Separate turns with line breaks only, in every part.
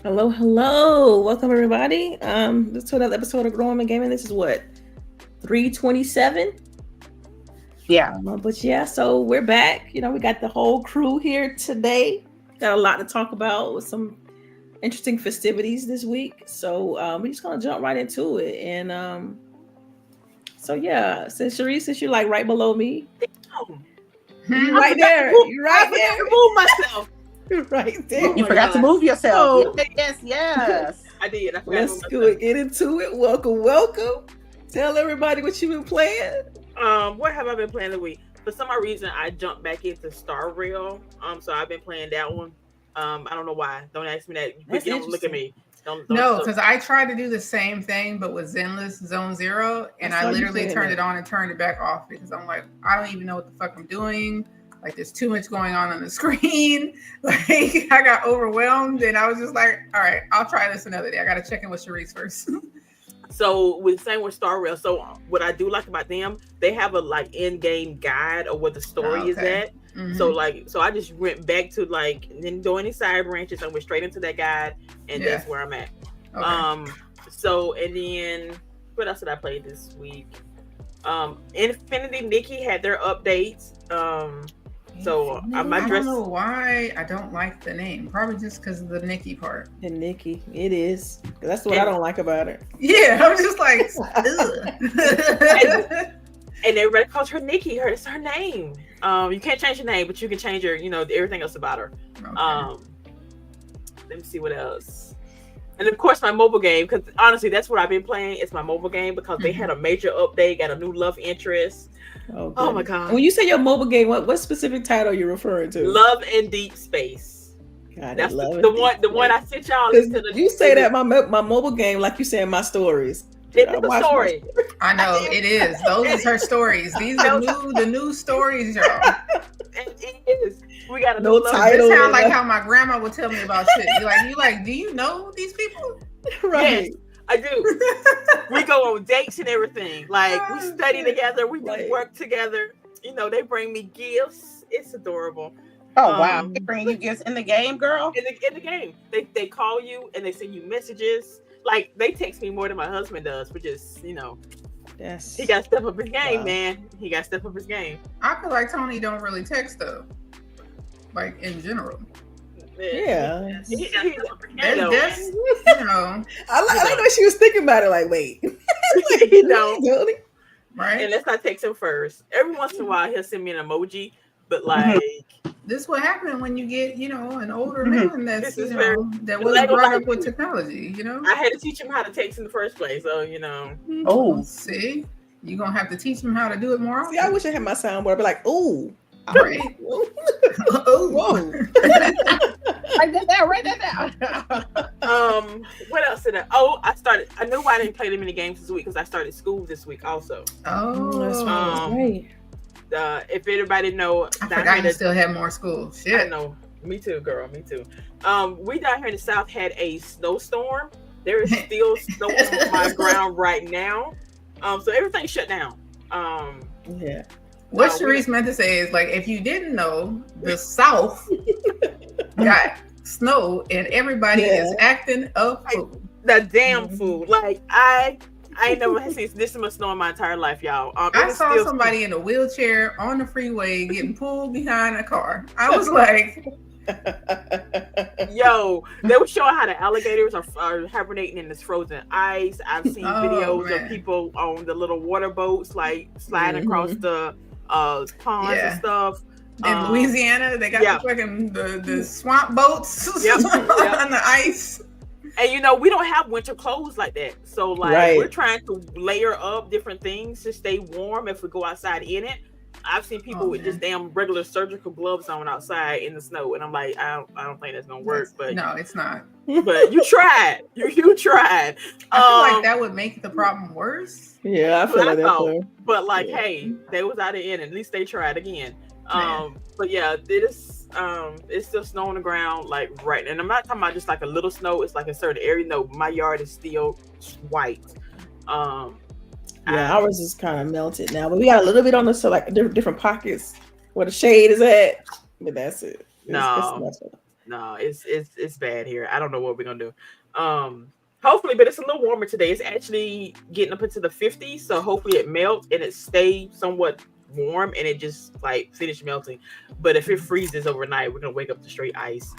Hello, hello. Welcome everybody. This to another episode of Growing and Gaming. This is what 327.
Yeah.
But yeah, so we're back. We got the whole crew here today. Got a lot to talk about with some interesting festivities this week. So we're just gonna jump right into it. And so yeah, since CHAREECE, since you're like right below me, you're right there. You're right there.
Remove myself.
Right there.
You forgot to move yourself. Yes.
I did. I forgot
Let's go and get into it. Welcome. Tell everybody what you've been playing.
What have I been playing this week? For some reason, I jumped back into Star Rail. So I've been playing that one. I don't know why. Don't ask me that. You don't look at me. Don't
no, because I tried to do the same thing, but with Zenless Zone Zero, and I literally turned it on and turned it back off because I'm like, I don't even know what the fuck I'm doing. Like, there's too much going on the screen. Like, I got overwhelmed, and I was just like, all right, I'll try this another day. I got to check in with CHAREECE first.
So with same with Star Rail. So what I do like about them, they have a like in-game guide of what the story is at. Mm-hmm. So I just went back to like didn't do any side branches. I went straight into that guide, and that's where I'm at. Okay. So and then what else did I play this week? Infinity Nikki had their updates. So
I don't know why I don't like the name. Probably just because of the Nikki part.
The Nikki, it is. That's what I don't like about it.
Yeah, I'm just like,
and everybody calls her Nikki. It's her name. You can't change her name, but you can change her. Everything else about her. Okay. Let me see what else. And of course, my mobile game, because honestly, that's what I've been playing. It's my mobile game because they had a major update, got a new love interest. Oh my god!
When you say your mobile game, what specific title are you referring to?
Love in Deep Space. That's the one I sent y'all.
You say that my mobile game, like you say in my stories.
It's the story.
I know it is. Those are her stories. These are the new stories, y'all.
It is. We got a
no title.
It sounds like how my grandma would tell me about shit. You like, do you know these people?
Right.
Yes, I do. We go on dates and everything. Like we study together. We do work together. They bring me gifts. It's adorable.
Oh wow! They bring you gifts in the game, girl.
In the game, they call you and they send you messages. Like they text me more than my husband does, which is
Yes.
He got to step up his game, man. He got to step up his game.
I feel like Tony don't really text though. Like in general.
Yeah.
I
know she was thinking about it like, wait.
Right.
And let's not text him first. Every once in a while he'll send me an emoji, but like
this what happened when you get, an older man that's that wasn't brought up with technology,
I had to teach him how to text in the first place, so
Oh, see? You're gonna have to teach him how to do it more often.
See, I wish I had my soundboard. I'd be like, ooh.
All right.
Whoa.
Write that down.
What else did I knew why I didn't play that many games this week because I started school this week also.
Oh,
that's right.
If anybody know,
I forgot you still have more school. Shit.
I know. Me too, girl. Me too. We down here in the South had a snowstorm. There is still snow on my ground right now. So everything shut down.
Yeah.
What CHAREECE meant to say is like, if you didn't know, the South got snow and everybody is acting a fool.
The damn fool. Like I ain't never seen this much snow in my entire life, y'all.
I saw somebody in a wheelchair on the freeway getting pulled behind a car. I was like,
yo, they were showing how the alligators are hibernating in this frozen ice. I've seen videos of people on the little water boats, like sliding across the ponds and stuff.
In Louisiana, they got the swamp boats on the ice.
And we don't have winter clothes like that. So we're trying to layer up different things to stay warm if we go outside in it. I've seen people with just damn regular surgical gloves on outside in the snow, and I'm like, I don't think that's gonna work. But
no, it's not.
But you tried. You tried.
I feel like that would make the problem worse.
Yeah, I feel like that.
But hey, they was out of it. At least they tried again. But yeah, it's still snow on the ground, right. And I'm not talking about just like a little snow. It's like a certain area. No, my yard is still white.
Ours is kind of melted now, but we got a little bit on the different pockets where the shade is at. But that's it.
No, No, it's bad here. I don't know what we're gonna do. Hopefully, but it's a little warmer today. It's actually getting up into the 50s, so hopefully it melts and it stays somewhat warm and it just like finish melting. But if it freezes overnight, we're gonna wake up to straight ice.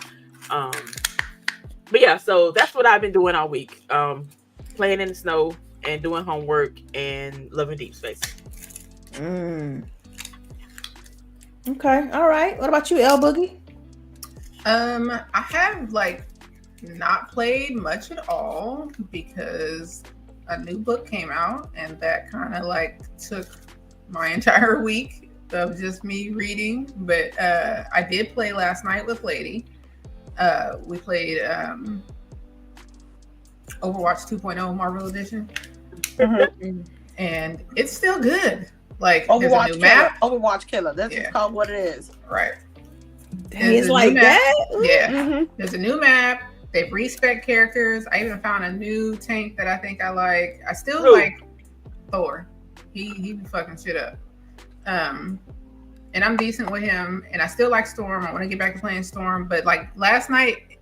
But yeah, so that's what I've been doing all week. Playing in the snow and doing homework and loving Deep Space.
Okay, all right. What about you, LBOOGIE?
I have like not played much at all because a new book came out and that kind of like took my entire week of just me reading. But I did play last night with Lady. We played Overwatch 2.0 Marvel Edition. And it's still good. Like there's a new map.
Overwatch Killer. That's just called what it is.
Right.
It's like that?
Yeah. There's a new map. They've respec characters. I even found a new tank that I think I like. I still like Thor. He be fucking shit up. And I'm decent with him. And I still like Storm. I want to get back to playing Storm. But like last night,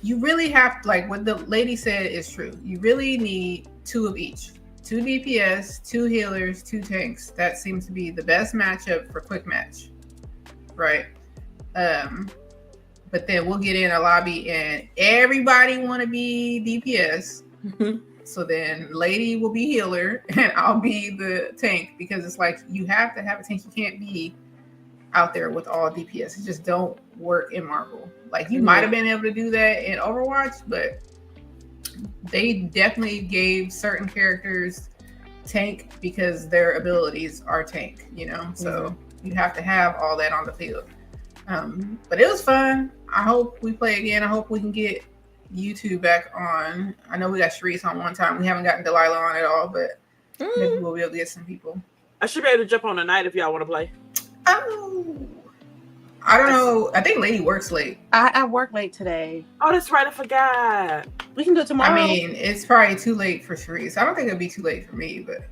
you really have, like what the lady said is true. You really need 2 of each. 2 DPS, 2 healers, 2 tanks. That seems to be the best matchup for quick match. Right. But then we'll get in a lobby and everybody want to be DPS. So then Lady will be healer and I'll be the tank because it's like you have to have a tank. You can't be out there with all DPS. It just don't work in Marvel. Like you might have been able to do that in Overwatch, but they definitely gave certain characters tank because their abilities are tank, you know? So you have to have all that on the field. But it was fun. I hope we play again. I hope we can get YouTube back on. I know we got CHAREECE on one time. We haven't gotten Delilah on at all, but maybe we'll be able to get some people.
I should be able to jump on tonight if y'all want to play.
Oh, I don't know. I think Lady works late.
I work late today.
Oh, that's right. I forgot.
We can do it tomorrow.
I mean, it's probably too late for CHAREECE. I don't think it'll be too late for me, but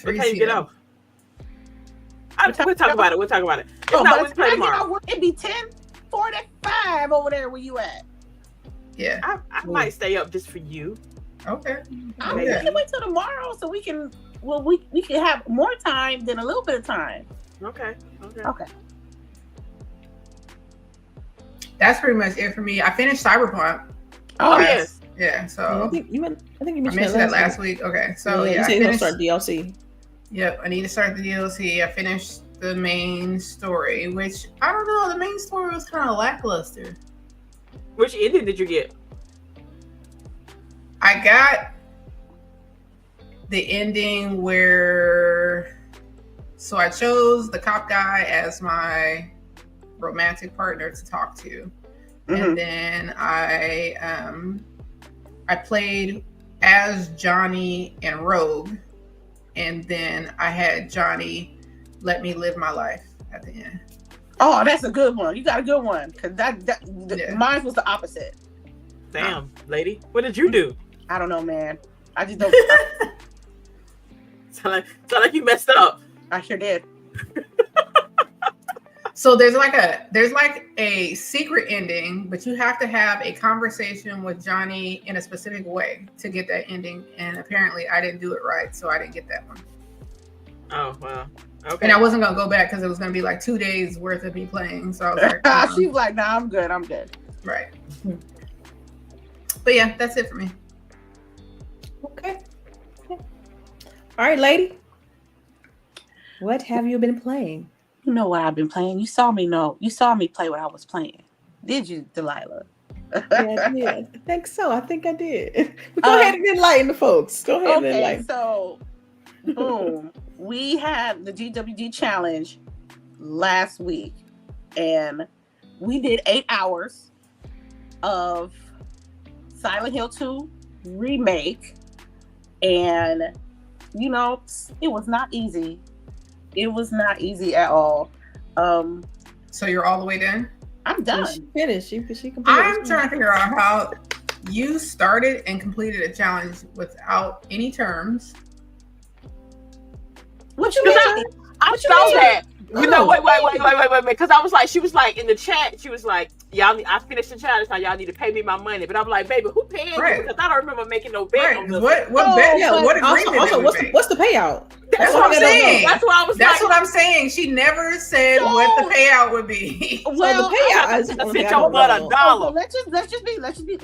What time you get off? We'll talk about it. If
Oh,
not,
but
we play tomorrow.
it'd be 10:45 over there where you at.
Yeah.
I might stay up just for you.
Okay.
We can wait till tomorrow so we can. Well, we can have more time than a little bit of time.
Okay.
That's pretty much it for me. I finished Cyberpunk.
Oh yes.
Yeah. So
I think you mentioned
that last week. Okay. So
you said
I
you're gonna
finished.
start DLC.
Yep. I need to start the DLC. I finished the main story, which I don't know. The main story was kind of lackluster.
Which ending did you get?
I got the ending where, so I chose the cop guy as my romantic partner to talk to, and then I played as Johnny and Rogue, and then I had Johnny let me live my life at the end.
Oh, that's a good one. You got a good one because mine was the opposite.
Damn, lady, what did you do?
I don't know, man. I just don't.
Sound like you messed up.
I sure did.
So there's like a secret ending, but you have to have a conversation with Johnny in a specific way to get that ending. And apparently I didn't do it right, so I didn't get that one.
Oh, wow. Okay.
And I wasn't going to go back because it was going to be like 2 days worth of me playing. So I was like,
She was like, nah, I'm good.
Right. But yeah, that's it for me.
Okay. All right, lady. What have you been playing?
You know what I've been playing. You saw me play what I was playing. Did you, Delilah?
Yeah, I did. I think so. I think I did. But go ahead and enlighten the folks. Go ahead and enlighten.
So, boom. We had the GWG challenge last week, and we did 8 hours of Silent Hill 2 remake, and you know, it was not easy. It was not easy at all.
So you're all the way done?
I'm done.
She finished. She completed.
I'm trying to figure out how you started and completed a challenge without any terms.
What you mean?
I saw that. You know, wait, because I was like, she was like in the chat, she was like, y'all, I finished the challenge, now y'all need to pay me my money. But I'm like, baby, who paying you? Because I don't remember making no bet on this.
What bet? Yeah, what agreement?
Also, what's the payout?
That's what I'm saying.
That's what I was.
That's what I'm saying. She never said what the payout would be.
Well,
the payout is
$1.
Let's be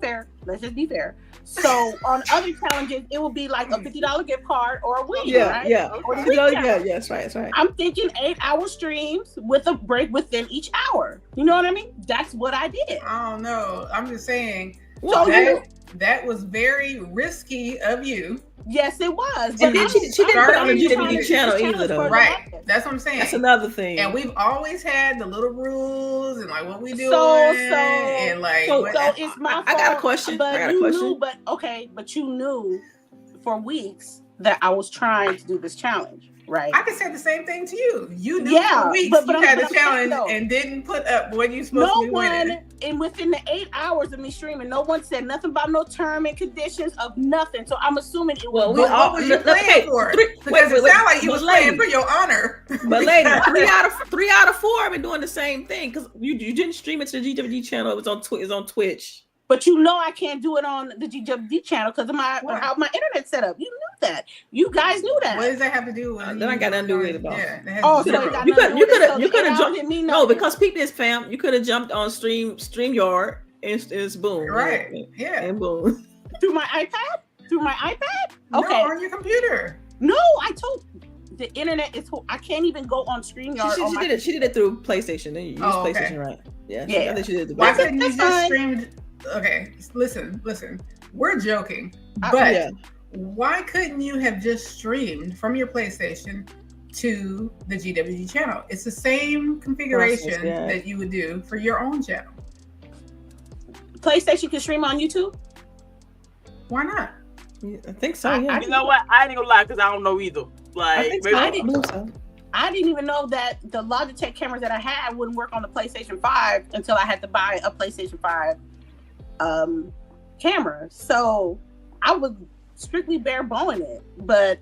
fair. Let's just be fair. So on other challenges, it will be like a $50 gift card or a win. Right?
That's right.
I'm thinking 8-hour streams with a break within each hour. You know what I mean? That's what I did.
I don't know. I'm just saying.
Well,
that was very risky of you.
Yes, it was.
But then she didn't put on the GWG channel either, though.
Right. That's what I'm saying.
That's another thing.
And we've always had the little rules and like what we do.
And
like,
so it's my fault.
I got a question.
But you knew for weeks that I was trying to do this challenge, right?
I could say the same thing to you. You knew for weeks but you had the challenge and didn't put up what you supposed to be winning.
And within the 8 hours of me streaming, no one said nothing about no term and conditions of nothing. So I'm assuming it was.
Well, what was you playing for? Because it sounded like you was playing for your honor.
But lady, three out of 4 have been doing the same thing because you didn't stream it to the GWG channel. It was on Twitch.
But you know I can't do it on the GWG channel because of how my internet set up. You knew that. You guys knew that.
What does that have to do with?
Then I got nothing to do with it about.
Yeah,
you could have jumped. No, because peep this, fam. You could have jumped on StreamYard and it's boom.
Right. Yeah.
And boom.
Through my iPad.
No,
Okay.
on your computer.
No, I told. The internet is. I can't even go on StreamYard.
She did it through PlayStation. Then you use PlayStation, right? Yeah. I think she did.
Why couldn't you just stream? Okay, listen. We're joking, but why couldn't you have just streamed from your PlayStation to the GWG channel? It's the same configuration that you would do for your own channel.
PlayStation can stream on YouTube?
Why not?
I think so. Yeah.
You know what? I ain't gonna lie because I don't know either. Like,
I didn't even know that the Logitech cameras that I had wouldn't work on the PlayStation 5 until I had to buy a PlayStation 5 camera. So I was strictly bare boning it, but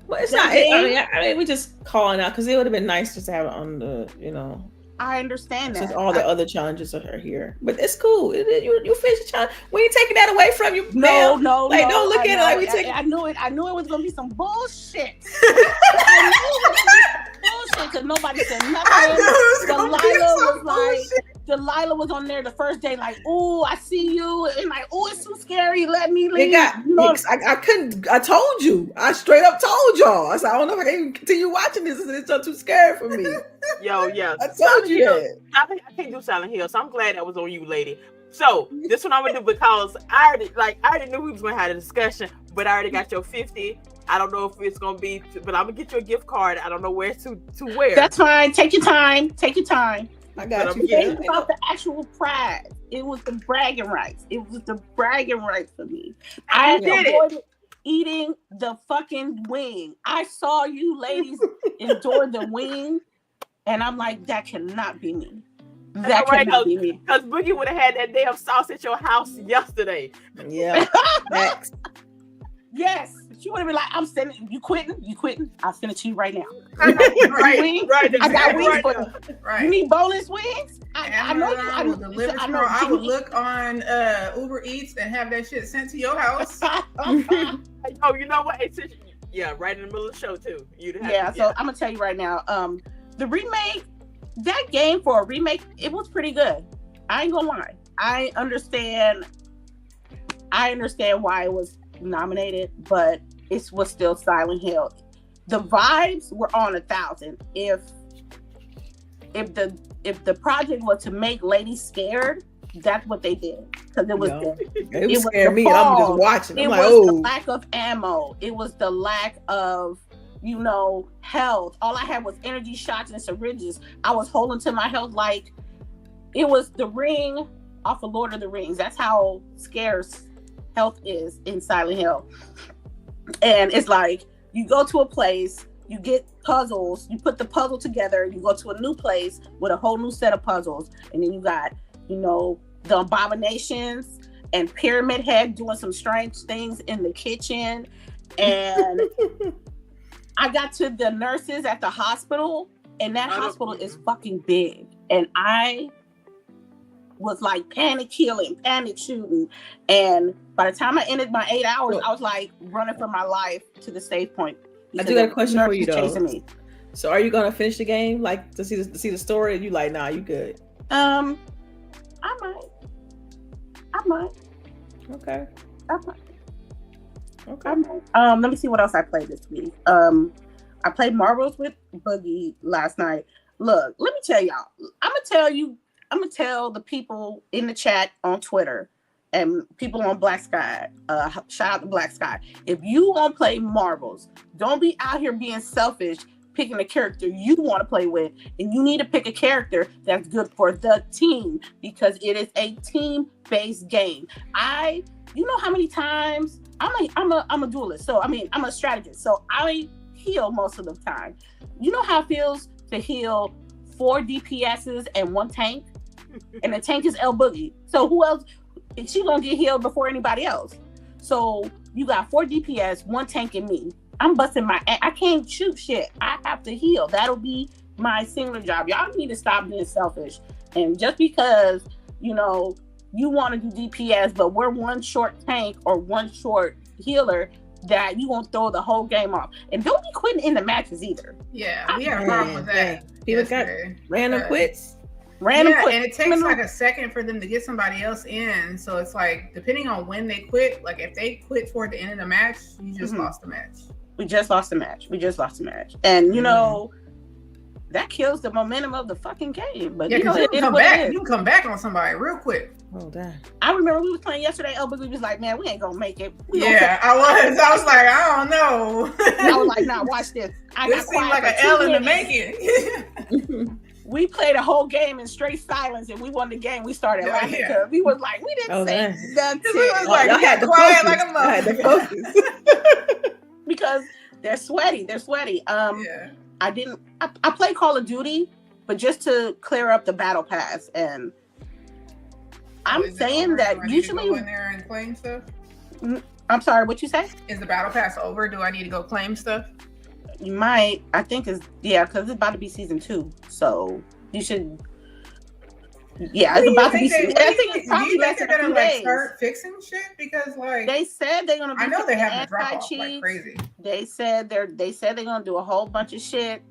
well, it's not. I mean, we're just calling out because it would have been nice just to have it on the,
I understand that.
Since all the other challenges are here, but it's cool. You finish the challenge. We ain't taking that away from you.
No.
Like, don't look at it like we take.
I knew it was gonna be some bullshit. Bullshit, because nobody said nothing. Delilah was on there the first day, like, "Ooh, I see you," and like, "Ooh, it's too scary. Let me leave."
I couldn't. I told you. I straight up told y'all. I said, I don't know if I can continue watching this. It's too scary for me.
Yo, yeah.
I told you that.
I can't do Silent Hill, so I'm glad that was on you, lady. So this one I'm gonna do because I already knew we was gonna have a discussion, but I already got your 50. I don't know if it's gonna be, but I'm gonna get you a gift card. I don't know where to wear.
That's fine. Take your time.
I got you.
It's about the actual prize. It was the bragging rights. It was the bragging rights for me. I avoided eating the fucking wing. I saw you ladies endure the wing, and I'm like, that cannot be me. That cannot be me.
Because Boogie would have had that damn sauce at your house yesterday.
Yeah. Next.
Yes. She would have been like, I'm sending you quitting. I'll send it to you right now.
Right.
I got wings for you.
Right.
You need boneless wings? I know you.
I would look on Uber Eats and have that shit sent to your house.
Oh, you know what? Right in the middle of the show too.
So I'm gonna tell you right now. The remake, that game for a remake, it was pretty good. I ain't gonna lie. I understand why it was nominated, but it was still Silent Hill. The vibes were on 1,000. If the project was to make ladies scared, that's what they did, because it was good.
It was scaring me. I'm just watching.
It was the lack of ammo. It was the lack of health. All I had was energy shots and syringes. I was holding to my health like it was the ring off of Lord of the Rings. That's how scarce health is in Silent Hill. And it's like you go to a place, you get puzzles, you put the puzzle together, you go to a new place with a whole new set of puzzles, and then you got the abominations and Pyramid Head doing some strange things in the kitchen, and I got to the nurses at the hospital, and that hospital is fucking big. And I was like panic healing, panic shooting. And by the time I ended my 8 hours, I was like running for my life to the save point.
I do got a question for you though.
Chasing me.
So are you gonna finish the game, like to see the story? And you like, nah, you good?
I might.
Okay.
I might.
Okay.
I might. Let me see what else I played this week. I played Marbles with Boogie last night. Look, let me tell y'all. I'm gonna tell the people in the chat on Twitter and people on Black Sky. Shout out to Black Sky. If you want to play Marbles, don't be out here being selfish, picking a character you want to play with, and you need to pick a character that's good for the team because it is a team-based game. You know how many times I'm a duelist, so I mean I'm a strategist, so I heal most of the time. You know how it feels to heal 4 DPSs and 1 tank, and the tank is LBOOGIE. So who else? She gonna get healed before anybody else. So you got 4 DPS, 1 tank, and me. I'm busting I can't shoot shit. I have to heal. That'll be my singular job. Y'all need to stop being selfish. And just because, you know, you want to do DPS, but we're 1 short tank or 1 short healer, that you won't throw the whole game off. And don't be quitting in the matches either.
Yeah, we had a problem with that.
People got random quits.
And it takes like a second for them to get somebody else in. So it's like, depending on when they quit, like if they quit toward the end of the match, you just lost the match.
We just lost the match. And you know, that kills the momentum of the fucking game. But
yeah, because you can come back on somebody real quick.
Oh damn.
I remember we was playing yesterday. LBOOGIE was like, man, we ain't gonna make it.
I was like, I don't know.
I was like, nah, watch this.
This seemed like an L in the making.
We played a whole game in straight silence, and we won the game. We started laughing because we was like, we didn't say nothing.
We was like, y'all had to quiet like a mother.
Had to focus.
Because they're sweaty. I played Call of Duty, but just to clear up the battle pass, and I'm saying that usually
go in there and claim stuff.
I'm sorry, what you say?
Is the battle pass over? Do I need to go claim stuff?
You might. I think because it's about to be season 2, so you should. Yeah, it's about to be. I think it's probably less than 2 days.
Start fixing shit because like
they said they're gonna.
I know they have to drop off like crazy.
They said they're gonna do a whole bunch of shit,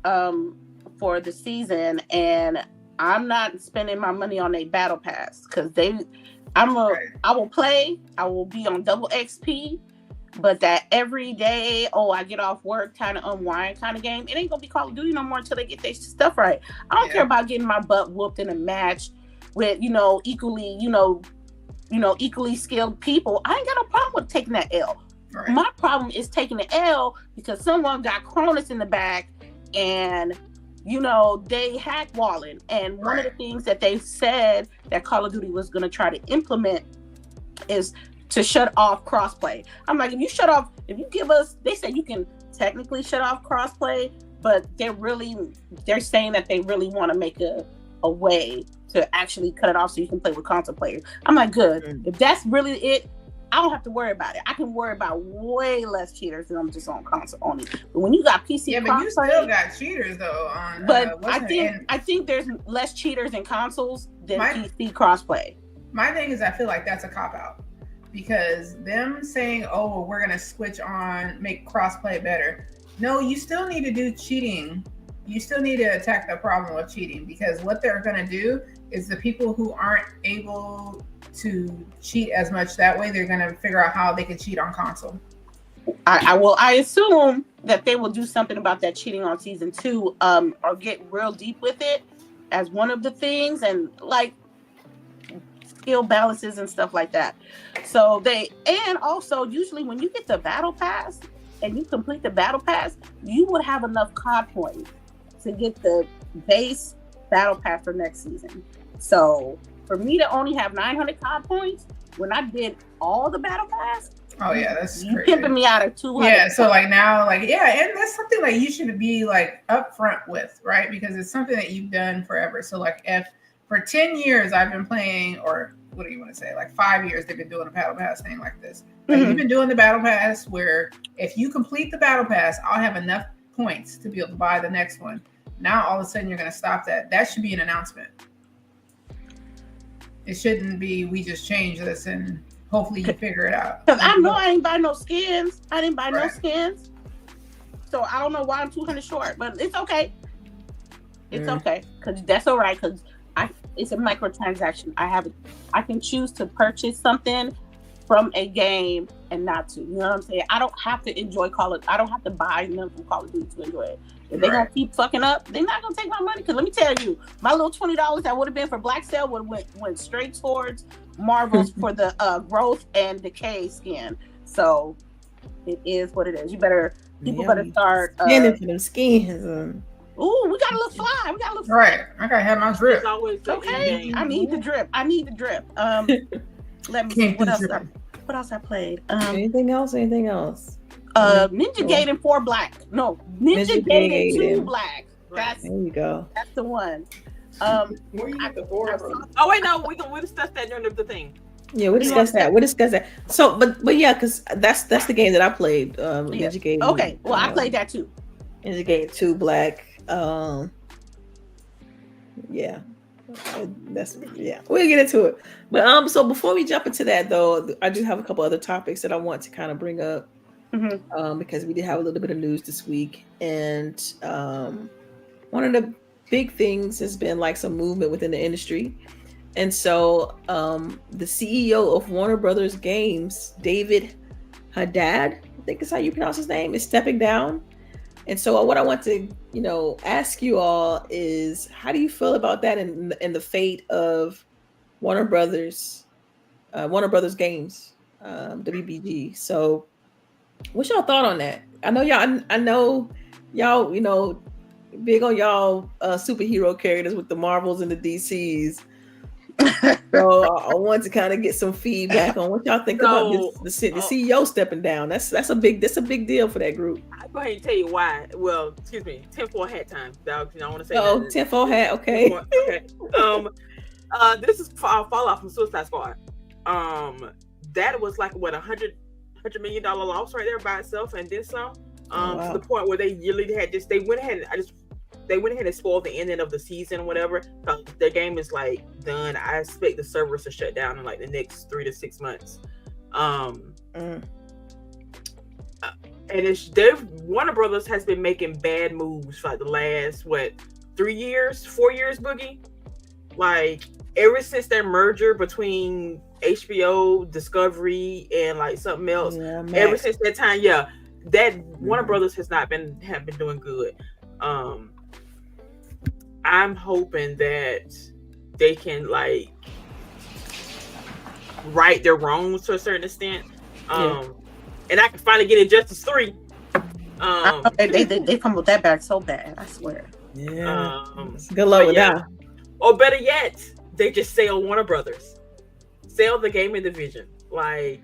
for the season, and I'm not spending my money on a battle pass because I will play. I will be on double XP. But that every day, I get off work, kind of unwind kind of game, it ain't gonna be Call of Duty no more until they get their stuff right. I don't care about getting my butt whooped in a match with, equally skilled people. I ain't got no problem with taking that L. Right. My problem is taking the L because someone got Cronus in the back and, they hack walling. And one of the things that they said that Call of Duty was gonna try to implement is to shut off crossplay. I'm like, if you give us, they said you can technically shut off crossplay, but they're saying that they really want to make a way to actually cut it off so you can play with console players. I'm like, good. If that's really it, I don't have to worry about it. I can worry about way less cheaters than I'm just on console only. But when you got PC,
but you still got cheaters though.
I think there's less cheaters in consoles than PC crossplay.
My thing is, I feel like that's a cop out. Because them saying, we're going to switch on, make crossplay better. No, you still need to do cheating. You still need to attack the problem with cheating because what they're going to do is the people who aren't able to cheat as much that way, they're going to figure out how they can cheat on console.
I assume that they will do something about that cheating on season 2 or get real deep with it as one of the things and like skill balances and stuff like that. So and also usually when you get the battle pass and you complete the battle pass, you would have enough COD points to get the base battle pass for next season. So for me to only have 900 COD points when I did all the battle pass,
that's
you
crazy.
Pimping me out of 200.
Yeah, so like now, and that's something like you should be like upfront with, right? Because it's something that you've done forever. So like if for 10 years I've been playing, or what do you want to say? Like 5 years they've been doing a battle pass thing like this. Like you've been doing the battle pass where if you complete the battle pass, I'll have enough points to be able to buy the next one. Now all of a sudden you're going to stop that. That should be an announcement. It shouldn't be we just change this and hopefully you figure it out.
Because I know I ain't buy no skins. I didn't buy no skins. So I don't know why I'm 200 short, but it's okay. It's okay. Because that's all right. Because it's a microtransaction. I can choose to purchase something from a game and not to. You know what I'm saying? I don't have to enjoy I don't have to buy them from Call of Duty to enjoy it. If they're going to keep fucking up, they're not going to take my money. Because let me tell you, my little $20 that would have been for Black Sale went straight towards Marvel's for the growth and decay skin. So it is what it is. People better start
skinning for them skins.
Ooh, we got a little fly.
Right. I gotta have my drip.
Okay. I need the drip. Let me see what else I played.
Anything else?
Ninja Gaiden 4 Black. No, Ninja Gaiden 2 Black.
There you go.
That's the one.
Where you get the 4 of them?
Oh wait, no, we'll discuss that during the thing.
Yeah, we'll discuss that. So, but yeah, because that's the game that I played. Ninja Gaiden.
Okay, well, I played that too.
Ninja Gaiden 2 Black. Yeah, we'll get into it. But so before we jump into that, though, I do have a couple other topics that I want to kind of bring up. Because we did have a little bit of news this week, and one of the big things has been like some movement within the industry. And so the CEO of Warner Brothers Games, David Haddad, I think is how you pronounce his name, is stepping down. And so what I want to, ask you all is, how do you feel about that and the fate of Warner Brothers Games, WBG? So what's y'all thought on that? I know y'all, big on y'all superhero characters with the Marvels and the DCs. So I want to kind of get some feedback on what y'all think about the CEO stepping down. That's a big deal for that group.
I'll go ahead and tell you why. Well, excuse me, 10-4 hat time. I want to say.
Oh, 10-4 hat. Okay.
Okay. This is Fallout from Suicide Squad. That was like what $100 million loss right there by itself, and then some. To the point where they really had this. They went ahead and spoiled the ending of the season or whatever. Their game is like done. I expect the servers to shut down in like the next 3 to 6 months. And Warner Brothers has been making bad moves for like the last 4 years, Boogie. Like ever since their merger between HBO, Discovery, and like something else. Ever since that time, that Warner Brothers have been doing good. I'm hoping that they can like right their wrongs to a certain extent. And I can finally get Injustice 3.
They fumbled that back so bad, I swear.
Yeah. Good luck with that.
Or better yet, they just sell Warner Brothers. Sell the gaming division. Like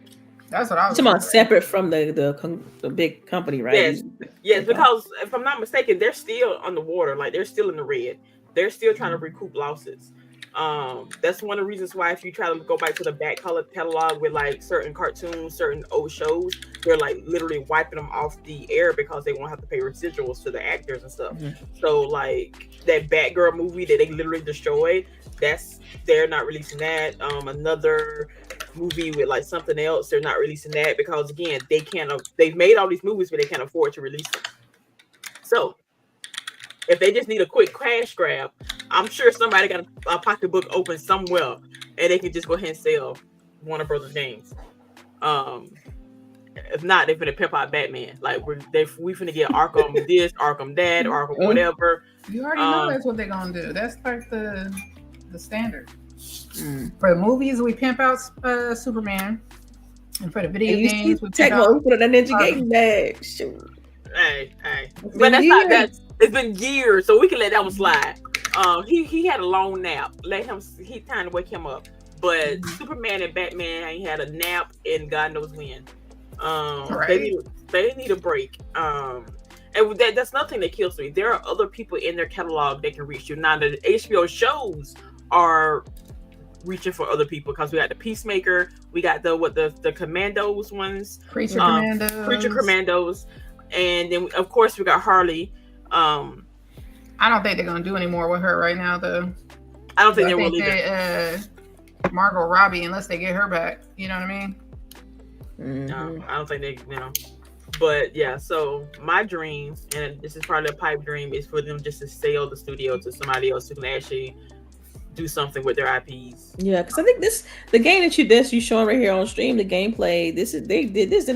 that's what I was
talking about, separate from the big company, right?
Yes, because if I'm not mistaken, they're still underwater. Like they're still in the red. They're still trying to recoup losses. That's one of the reasons why if you try to go back to the back catalog with like certain cartoons, certain old shows, they're like literally wiping them off the air because they won't have to pay residuals to the actors and stuff. So like that Batgirl movie that they literally destroyed, they're not releasing that. Another movie with like something else, they're not releasing that because again, they've made all these movies but they can't afford to release them. So if they just need a quick cash grab, I'm sure somebody got a pocketbook open somewhere and they can just go ahead and sell Warner Brothers games. If not, they're gonna pimp out Batman. Like we finna get Arkham this, Arkham that, Arkham whatever.
You already know that's what they're gonna do. That's like the standard. For the movies, we pimp out Superman, and for the video games, we pimp out.
Put on the Ninja Gaiden bag. Shoot.
Hey. But that's not that. It's been years, so we can let that one slide. He had a long nap. He time to wake him up. But Superman and Batman ain't had a nap in God knows when. They need a break. And that's nothing that kills me. There are other people in their catalog that can reach you. Now the HBO shows are reaching for other people because we got the Peacemaker, we got the Commandos ones,
Creature
Commandos, and then of course we got Harley.
I don't think they're gonna do any more with her right now, though.
I don't think they will either.
Margot Robbie, unless they get her back, you know what I mean?
No, I don't think they. But yeah, so my dream, and this is probably a pipe dream, is for them just to sell the studio to somebody else who can actually do something with their IPs.
Yeah, because I think the game that you showing right here on stream, the gameplay. Did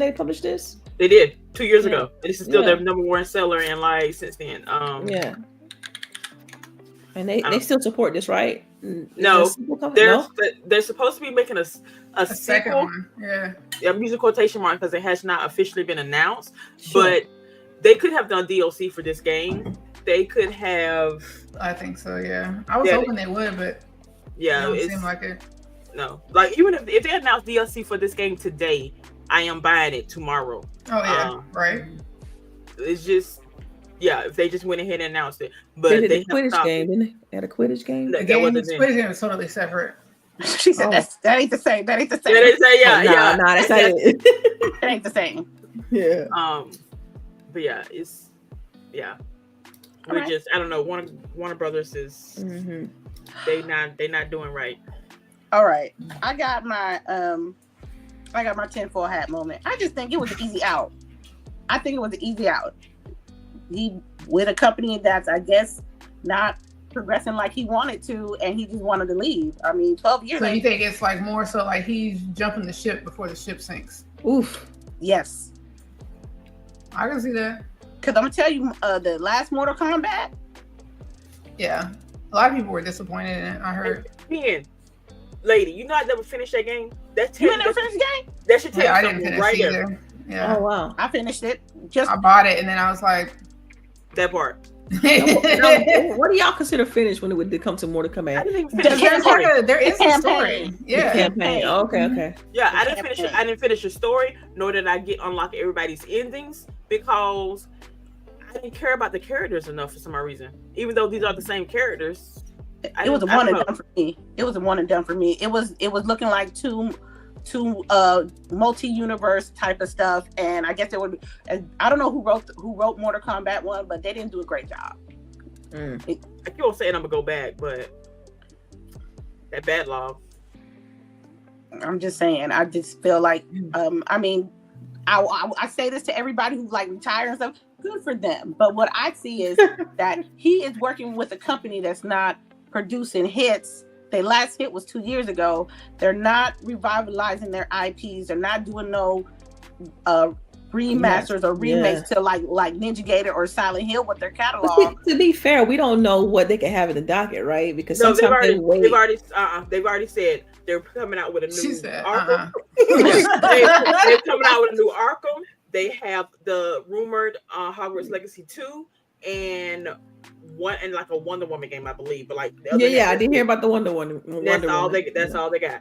they publish this?
They did 2 years ago. This is still their number one seller, and like since then,
yeah. And they still support this, right?
No, they're supposed to be making a
second
sequel.
one. Yeah.
I'm using quotation mark because it has not officially been announced.
Sure.
But they could have done DLC for this game. They could have.
I think so. Yeah. I was hoping they would, but it seemed like it.
No, like even if they announced DLC for this game today, I am buying it tomorrow.
Oh yeah, right.
It's just. Yeah, if they just went ahead and announced it, but
they
did
a Quidditch game, didn't they? They had a Quidditch game.
The Quidditch game is totally separate.
She said that ain't the same. That ain't the same.
Yeah, they say
Nah, that's not it.
That ain't the same.
Yeah.
But yeah, it's we
right.
just I don't know. Warner Brothers is they not doing right.
All right, I got my tinfoil hat moment. I just think it was an easy out. He with a company that's, I guess, not progressing like he wanted to, and he just wanted to leave. I mean, 12 years.
So you think it's like more so like he's jumping the ship before the ship sinks?
Oof.
Yes.
I can see that.
Because I'm going to tell you, the last Mortal Kombat.
Yeah. A lot of people were disappointed in it, I heard.
Lady, you know I never finished that game?
You never finished the game?
That should tell you
I didn't
something
finish
right
either.
there.
Yeah.
Oh, wow.
I finished it.
I bought it, and then I was like...
That part.
What do y'all consider finished when it comes to Mortal Kombat?
I didn't even finish the story.
There is a story. Yeah.
The campaign. Oh, okay.
Yeah, I didn't finish it. I didn't finish the story, nor did I unlock everybody's endings because I didn't care about the characters enough for some reason. Even though these are the same characters.
It was a one and done for me. It was a one and done for me. It was looking like two multi-universe type of stuff, and I guess there would be, I don't know who wrote Mortal Kombat 1, but they didn't do a great job.
I keep on saying I'm gonna go back, but that bad law.
I'm just saying, I just feel like I mean, I say this to everybody who's like retired and stuff, good for them, but what I see is that he is working with a company that's not producing hits. Their last hit was 2 years ago. They're not revitalizing their IPs. They're not doing no remasters or remakes to like Ninja Gaiden or Silent Hill with their catalog.
To be fair, we don't know what they can have in the docket, right? Because sometimes
they've already said they're coming out with a new Arkham. They're coming out with a new Arkham. They have the rumored Hogwarts Legacy 2 and like a Wonder Woman game, I believe. But like
I didn't hear about the Wonder Woman.
That's all they got.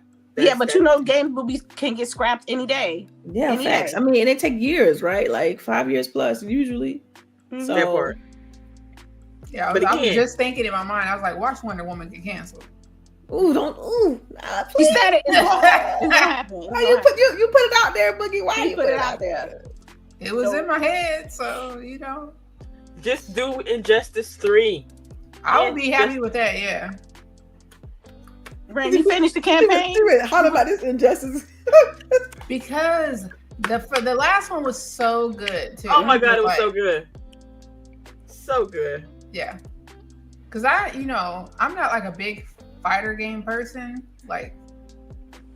Movies can get scrapped any day.
Yeah, facts. I mean, and it take years, right? Like 5 years plus usually.
Mm-hmm.
So
that part.
Yeah, I was just thinking in my mind. I was like, watch Wonder Woman get canceled.
Ooh, don't. Ooh,
you said it. It's gonna happen.
You put it out there, Boogie. Why you
put it out there?
It was in my head, so you know.
Just do Injustice 3.
I would be happy with that, yeah.
Brand, you finished the campaign?
How about this Injustice?
Because the last one was so good too.
Oh my god, it was so good. So good.
Yeah. Cause I'm not like a big fighter game person. Like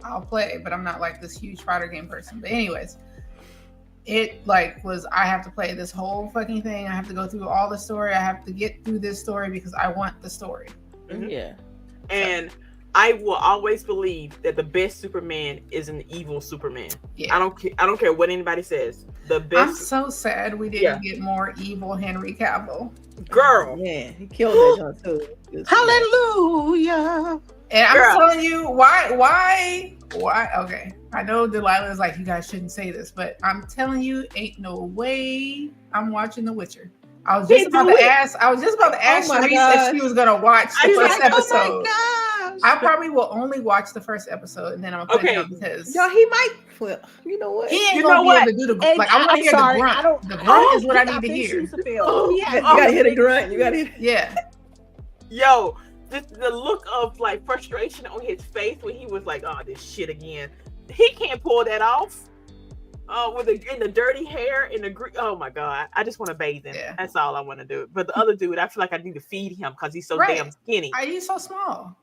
I'll play, but I'm not like this huge fighter game person. But anyways, it was I have to play this whole fucking thing. I have to go through all the story. I have to get through this story because I want the story.
Mm-hmm.
Yeah.
And I will always believe that the best Superman is an evil Superman. Yeah. I don't care what anybody says. The best.
I'm so sad we didn't get more evil Henry Cavill.
Girl.
Yeah, he killed that John too.
Hallelujah.
And I'm telling you, why? Okay, I know Delilah is like, you guys shouldn't say this, but I'm telling you, ain't no way I'm watching The Witcher. I was just about to ask CHAREECE if she was gonna watch the first episode.
Oh my gosh.
I probably will only watch the first episode and then I'm gonna put it down because
he might. Well, you know what?
He ain't gonna be able to do the like. I want to hear the grunt. The grunt is what I need to hear.
You gotta hear the grunt. You gotta hear.
Yeah.
Yo, the look of like frustration on his face when he was like, "Oh, this shit again." He can't pull that off. With the dirty hair and the oh my god, I just want to bathe him. Yeah. That's all I want to do. But the other dude, I feel like I need to feed him because he's so damn skinny.
He's so small.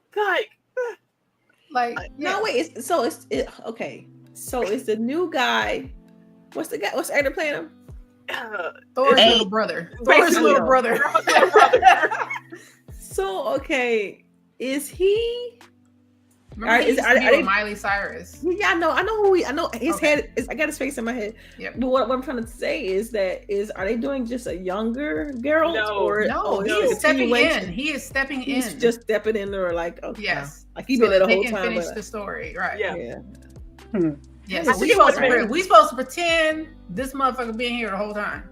Like
no wait. Okay. So it's the new guy. What's the actor playing him?
Thor's little brother. Thor's little brother.
So okay, is he?
Are they Miley Cyrus?
Yeah, I know who I know his head is. I got his face in my head.
Yep.
But what I'm trying to say is are they doing just a younger girl?
No, he is stepping in. He is stepping in.
He's just stepping in there, like
yes,
like he's been there the whole time.
Finish the story, right?
Yeah.
Yeah. So we supposed to pretend this motherfucker been here the whole time.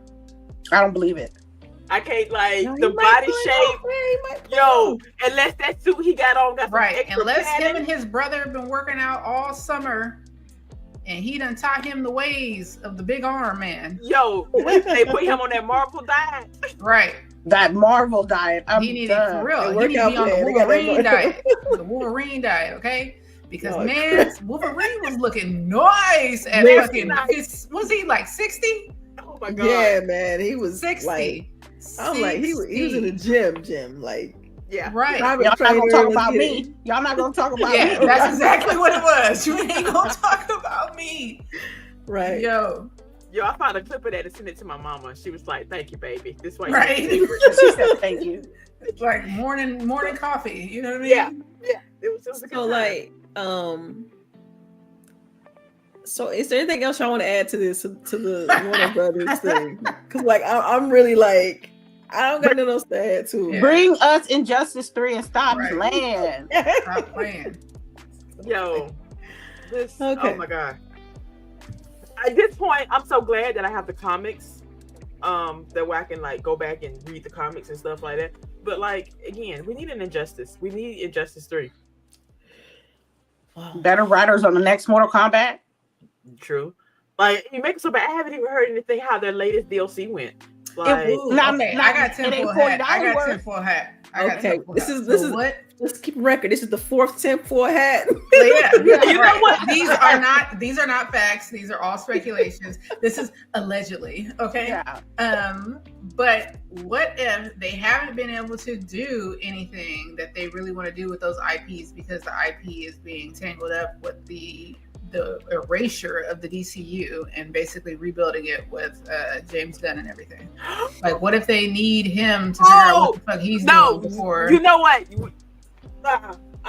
I don't believe it.
I can't the body shape. Yo, unless that suit he got on got
right. Unless him and his brother have been working out all summer, and he done taught him the ways of the big arm man.
Yo, they put him on that Marvel diet.
Right.
That Marvel diet.
He needed for real. He needed to be on the Wolverine diet. The Wolverine diet, okay? Because Wolverine was looking nice at fucking. Was he like 60?
Oh my god.
Yeah, man, he was
60.
Like, I'm like he was in the gym, like
right.
Y'all not gonna talk about me. Y'all not gonna talk about me.
That's exactly what it was. You ain't gonna talk about me,
right?
Yo,
I found a clip of that and sent it to my mama. She was like, "Thank you, baby. This way."
Right.
She said, "Thank you."
It's like morning coffee. You know what I mean?
Yeah. It was a good time.
Like, so is there anything else y'all want to add to this, to the Warner Brothers thing? Because like I'm really like I don't got nothing else to add to it.
Bring us Injustice 3 and stop playing.
Stop playing.
Yo, oh my god. At this point, I'm so glad that I have the comics, that way I can like go back and read the comics and stuff like that. But like again, we need an Injustice. We need Injustice 3.
Better writers on the next Mortal Kombat.
True. Like you make it so bad. I haven't even heard anything how their latest DLC went. Like,
I got 10 for a hat. I got 10 for a hat.
This is what? Let's keep a record. This is the fourth 10 for a hat.
Yeah. You know what? These are not facts. These are all speculations. This is allegedly. Okay.
Yeah.
But what if they haven't been able to do anything that they really want to do with those IPs because the IP is being tangled up with the erasure of the DCU and basically rebuilding it with James Gunn and everything. Like, what if they need him to figure out what the fuck he's doing before?
You know what?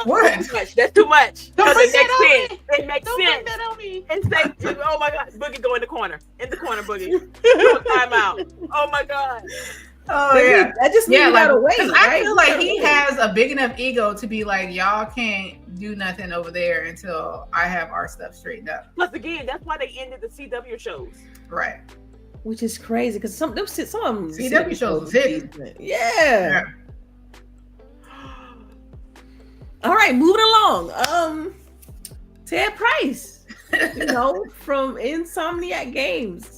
What?
Too much. That's too much.
Don't bring
that
on me.
It makes
Don't
sense.
bring that on me.
And say, oh my god, Boogie, go in the corner. Boogie. Time out. Oh my god.
Oh yeah,
I just need that away.
I feel like he has a big enough ego to be like, y'all can't do nothing over there until I have our stuff straightened up.
Plus, again, that's why they ended the CW shows.
Right.
Which is crazy because some of them
CW shows was hidden.
Yeah. All right, moving along. Ted Price, from Insomniac Games.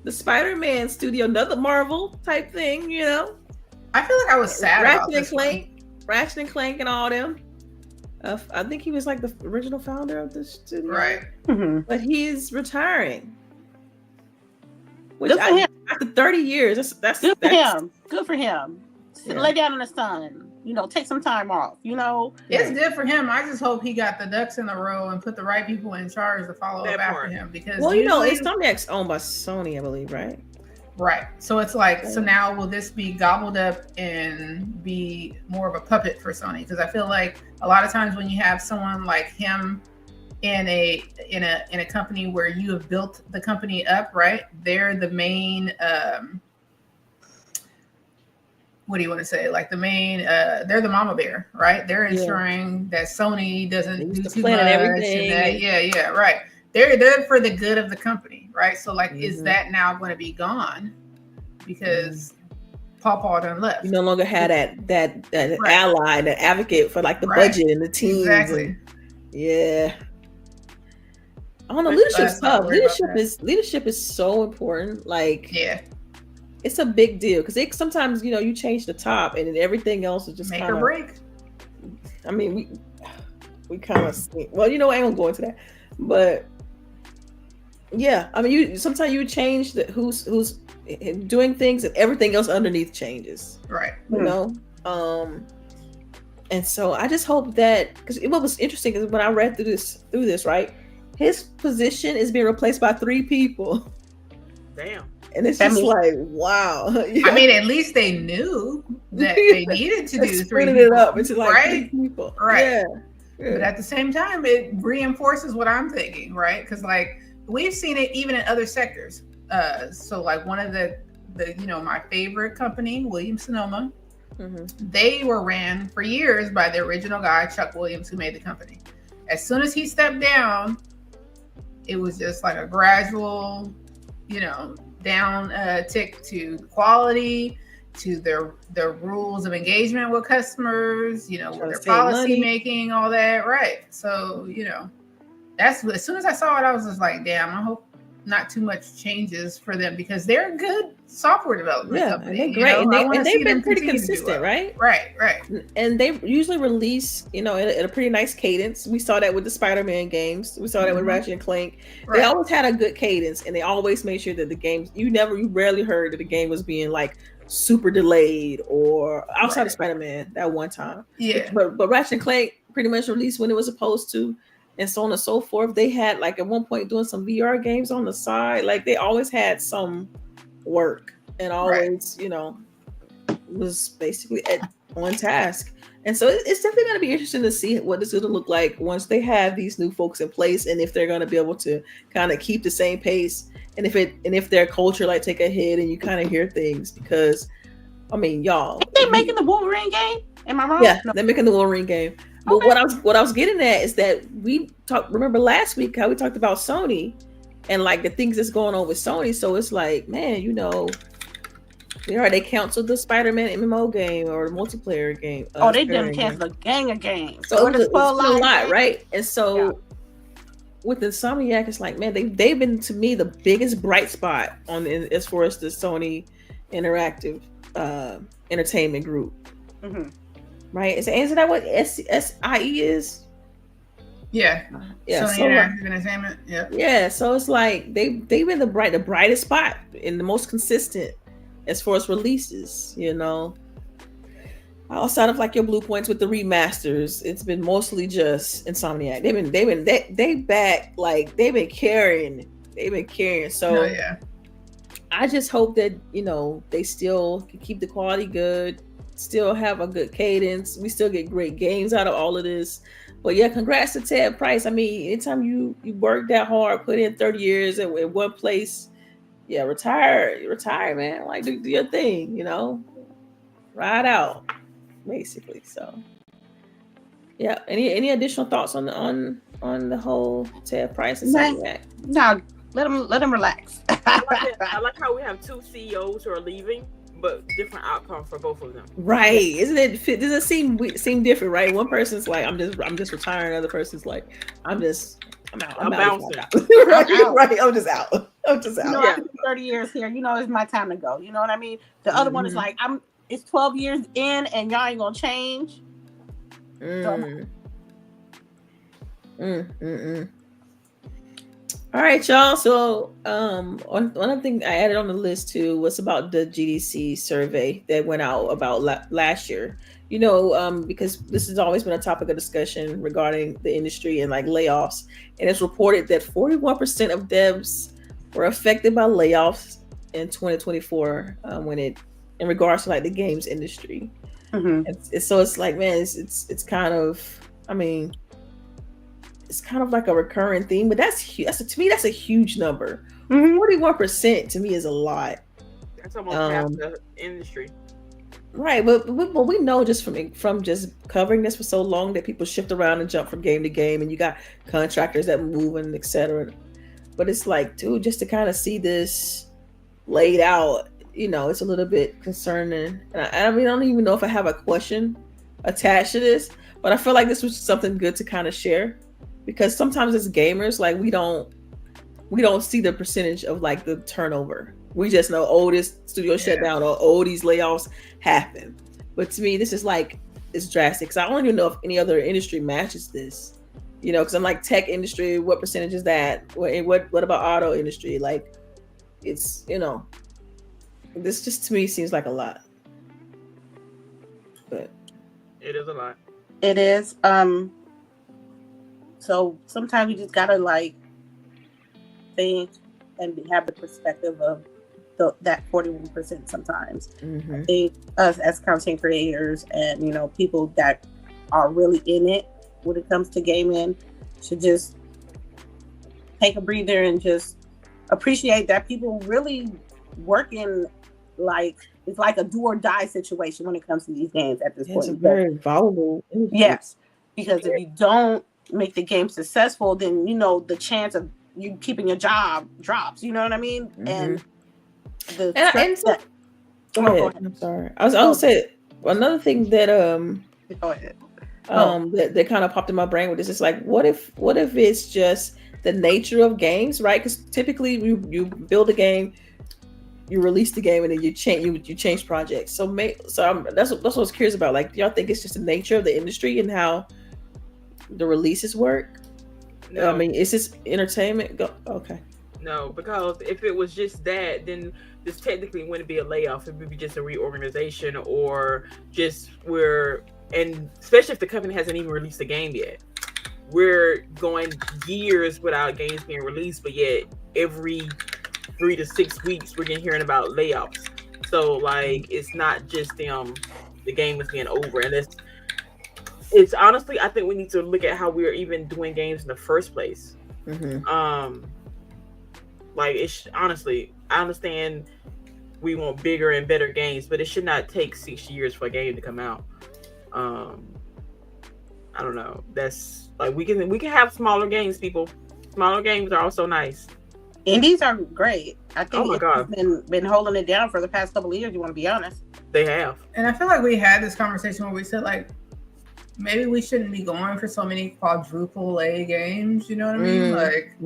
The Spider-Man studio, another Marvel type thing,
I feel like I was sad about this
Ratchet and Clank and all them. I think he was like the original founder of the studio.
Right.
Mm-hmm.
But he's retiring. After 30 years, that's
good for him. Good for him.
Yeah.
Lay down in the sun. Take some time off.
It's good for him. I just hope he got the ducks in a row and put the right people in charge to follow up after him. Because
Insomniac's owned by Sony, I believe, right?
Right. So it's like, so now will this be gobbled up and be more of a puppet for Sony? Because I feel like a lot of times when you have someone like him in a company where you have built the company up, right? They're the main what do you want to say? Like the main, they're the mama bear, right? They're ensuring that Sony doesn't do too much.
Everything.
Right. They're there for the good of the company, right? So like, is that now going to be gone? Because Paw done left.
You no longer had that ally, that advocate for like the budget and the teams.
Exactly.
Yeah. I don't know. Leadership's tough. Leadership is so important. Like, it's a big deal because sometimes you change the top and then everything else is just
make or break.
I mean, we kind of well, I ain't gonna go into that, but yeah, I mean, sometimes you change who's doing things and everything else underneath changes,
right?
And so I just hope that, because what was interesting is when I read through this, right, his position is being replaced by 3 people.
Damn.
And it's just like, wow.
I mean, at least they knew that they needed to do 3 people.
It up into like 3 people.
Right. Yeah. But at the same time, it reinforces what I'm thinking, right? Because like we've seen it even in other sectors. So like one of the my favorite company, Williams-Sonoma, they were ran for years by the original guy, Chuck Williams, who made the company. As soon as he stepped down, it was just like a gradual, down tick to quality, to their rules of engagement with customers, with their policy making, all that, right? So, that's as soon as I saw it, I was just like, damn, I hope not too much changes for them because they're a good software development company.
And they're great. And they've been pretty consistent, right?
Right.
And they usually release, at a pretty nice cadence. We saw that with the Spider-Man games. We saw that with Ratchet and Clank. Right. They always had a good cadence, and they always made sure that the games, you rarely heard that the game was being like super delayed or outside of Spider-Man that one time.
Yeah.
But Ratchet and Clank pretty much released when it was supposed to, and so on and so forth. They had like at one point doing some VR games on the side. Like they always had some work and always, was basically on task. And so it's definitely going to be interesting to see what this is going to look like once they have these new folks in place, and if they're going to be able to kind of keep the same pace, and if their culture like take a hit and you kind of hear things, because I mean, y'all,
they making the Wolverine game? Am I wrong?
Yeah, they're making the Wolverine game. But what I was getting at is that remember last week how we talked about Sony and like the things that's going on with Sony. So it's like, man, they canceled the Spider-Man MMO game or the multiplayer game.
They done canceled a gang of games.
So it's a lot, right? And so with Insomniac, it's like, man, they've been to me the biggest bright spot as far as the Sony Interactive Entertainment Group.
Mm-hmm.
Right? Isn't that what SIE is?
Yeah. Sony Interactive Entertainment. Yeah.
Yeah. So it's like they've been the brightest spot and the most consistent as far as releases. Outside of like your Blue Points with the remasters, it's been mostly just Insomniac. They've been carrying. So I just hope that they still can keep the quality good. Still have a good cadence. We still get great games out of all of this. But yeah, congrats to Ted Price. I mean, anytime you work that hard, put in 30 years in one place, retire, man. Like do your thing, ride out, basically. So yeah. Any additional thoughts on the whole Ted Price and Insomniac?
No, let him relax.
I like how we have 2 CEOs who are leaving, but different outcome for both of them.
Right? Isn't it? Does it seem different? Right? One person's like, I'm just retiring. Another person's like, I'm out. I'm bouncing. Right? I'm just out.
After 30 years here, it's my time to go. You know what I mean? The other one is like, it's 12 years in, and y'all ain't gonna change.
All right, y'all. So one other thing I added on the list too was about the GDC survey that went out about last year. Because this has always been a topic of discussion regarding the industry and like layoffs. And it's reported that 41% of devs were affected by layoffs in 2024 in regards to like the games industry. Mm-hmm. So it's like, man, it's kind of, I mean, it's kind of like a recurring theme, but to me that's a huge number. 41% to me is a lot.
That's almost half the industry.
Right, but we know just from just covering this for so long that people shift around and jump from game to game, and you got contractors that move and etc. But it's like, dude, just to kind of see this laid out, it's a little bit concerning. And I mean, I don't even know if I have a question attached to this, but I feel like this was something good to kind of share, because sometimes as gamers, like we don't see the percentage of like the turnover. We just know, oh, this studio shut down, or oh, these layoffs happen. But to me, this is like, it's drastic. Because I don't even know if any other industry matches this. Because I'm like, tech industry, what percentage is that? What about auto industry? Like, it's, this just to me seems like a lot. But
it is a lot.
It is. So sometimes you just gotta like think and have the perspective of that 41% sometimes.
Mm-hmm.
I think us as content creators and people that are really in it when it comes to gaming should just take a breather and just appreciate that people really working like it's like a do or die situation when it comes to these games at this point.
It's very volatile.
Yes, because if you don't make the game successful, then the chance of you keeping your job drops. You know what I mean?
Mm-hmm.
And
go ahead. I'm sorry. I was gonna say another thing that
go ahead.
That kind of popped in my brain with this. It's like, what if it's just the nature of games, right? Because typically you build a game, you release the game, and then you change projects. So that's what I was curious about. Like, do y'all think it's just the nature of the industry and how the releases work?
No.
I mean, is this entertainment? Okay.
No, because if it was just that, then this technically wouldn't be a layoff. It would be just a reorganization, or just and especially if the company hasn't even released the game yet. We're going years without games being released, but yet every 3 to 6 weeks we're hearing about layoffs. So like, it's not just the game is being over, and it's honestly, I think we need to look at how we are even doing games in the first place.
Mm-hmm.
Like, honestly, I understand we want bigger and better games, but it should not take 6 years for a game to come out. I don't know. That's like, we can have smaller games, people. Smaller games are also nice.
Indies are great. I think
oh my God.
been holding it down for the past couple of years. You want to be honest?
They have.
And I feel like we had this conversation where we said like, maybe we shouldn't be going for so many quadruple A games. You know what I mean? Like,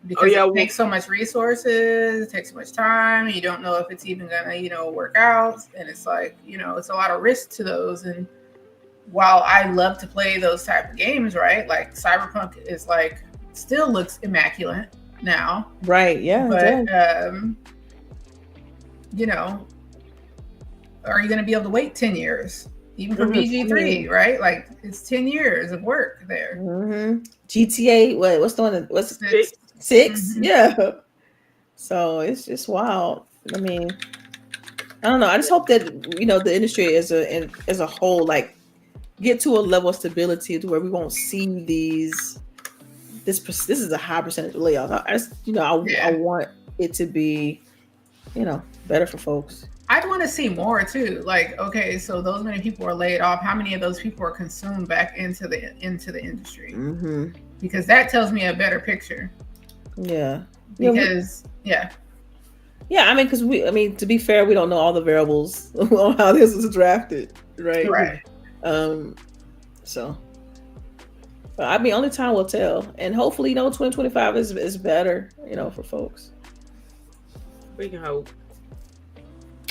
because it takes so much resources, it takes so much time, and you don't know if it's even gonna, work out. And it's like, it's a lot of risk to those. And while I love to play those type of games, right? Like Cyberpunk is like, still looks immaculate now.
Right. Yeah.
But, are you going to be able to wait 10 years? Even for BG3, right? Like, it's 10 years of work there.
Mm-hmm. GTA, what's the one? What's
6?
6?
Mm-hmm.
Yeah. So it's just wild. I mean, I don't know. I just hope that, the industry as a whole, like, get to a level of stability to where we won't see this is a high percentage of layoffs. I want it to be, better for folks.
I'd want to see more too. Like, okay, so those many people are laid off. How many of those people are consumed back into the industry?
Mm-hmm.
Because that tells me a better picture.
Yeah.
Because
Yeah, I mean, to be fair, we don't know all the variables on how this was drafted, right?
Right.
So, but I mean, only time will tell, and hopefully, 2025 is better, for folks.
We can hope.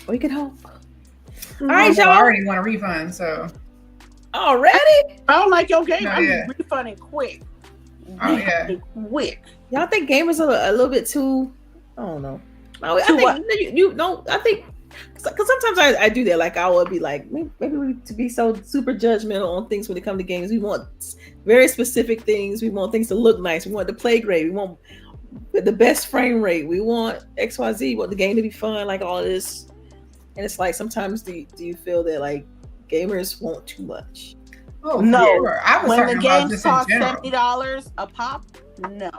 We can hope.
All right, y'all. I already want a refund, so.
Already?
I don't like your game. I'm refunding quick.
Oh yeah,
quick.
Y'all think gamers are a little bit too? I don't know. I think because sometimes I do that. Like, I would be like, maybe we to be so super judgmental on things when it comes to games. We want very specific things. We want things to look nice. We want to play great. We want the best frame rate. We want XYZ. We want the game to be fun. Like all of this. And it's like, sometimes do you feel that like gamers want too much?
Oh no! Sure. I was
when
talking
the
about
games
just
cost
$70
a pop, no.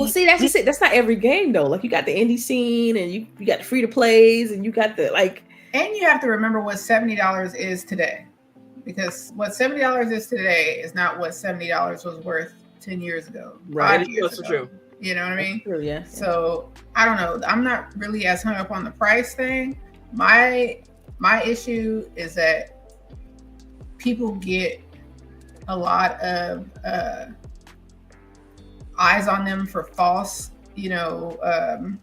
See, that's just it. That's not every game though. Like, you got the indie scene, and you got the free to plays, and you got the like.
And you have to remember what $70 is today, because what $70 is today is not what $70 was worth 10 years ago.
Right.
5 years ago.
True.
You know what I mean?
True, yeah.
So I don't know. I'm not really as hung up on the price thing. My issue is that people get a lot of eyes on them for false, where am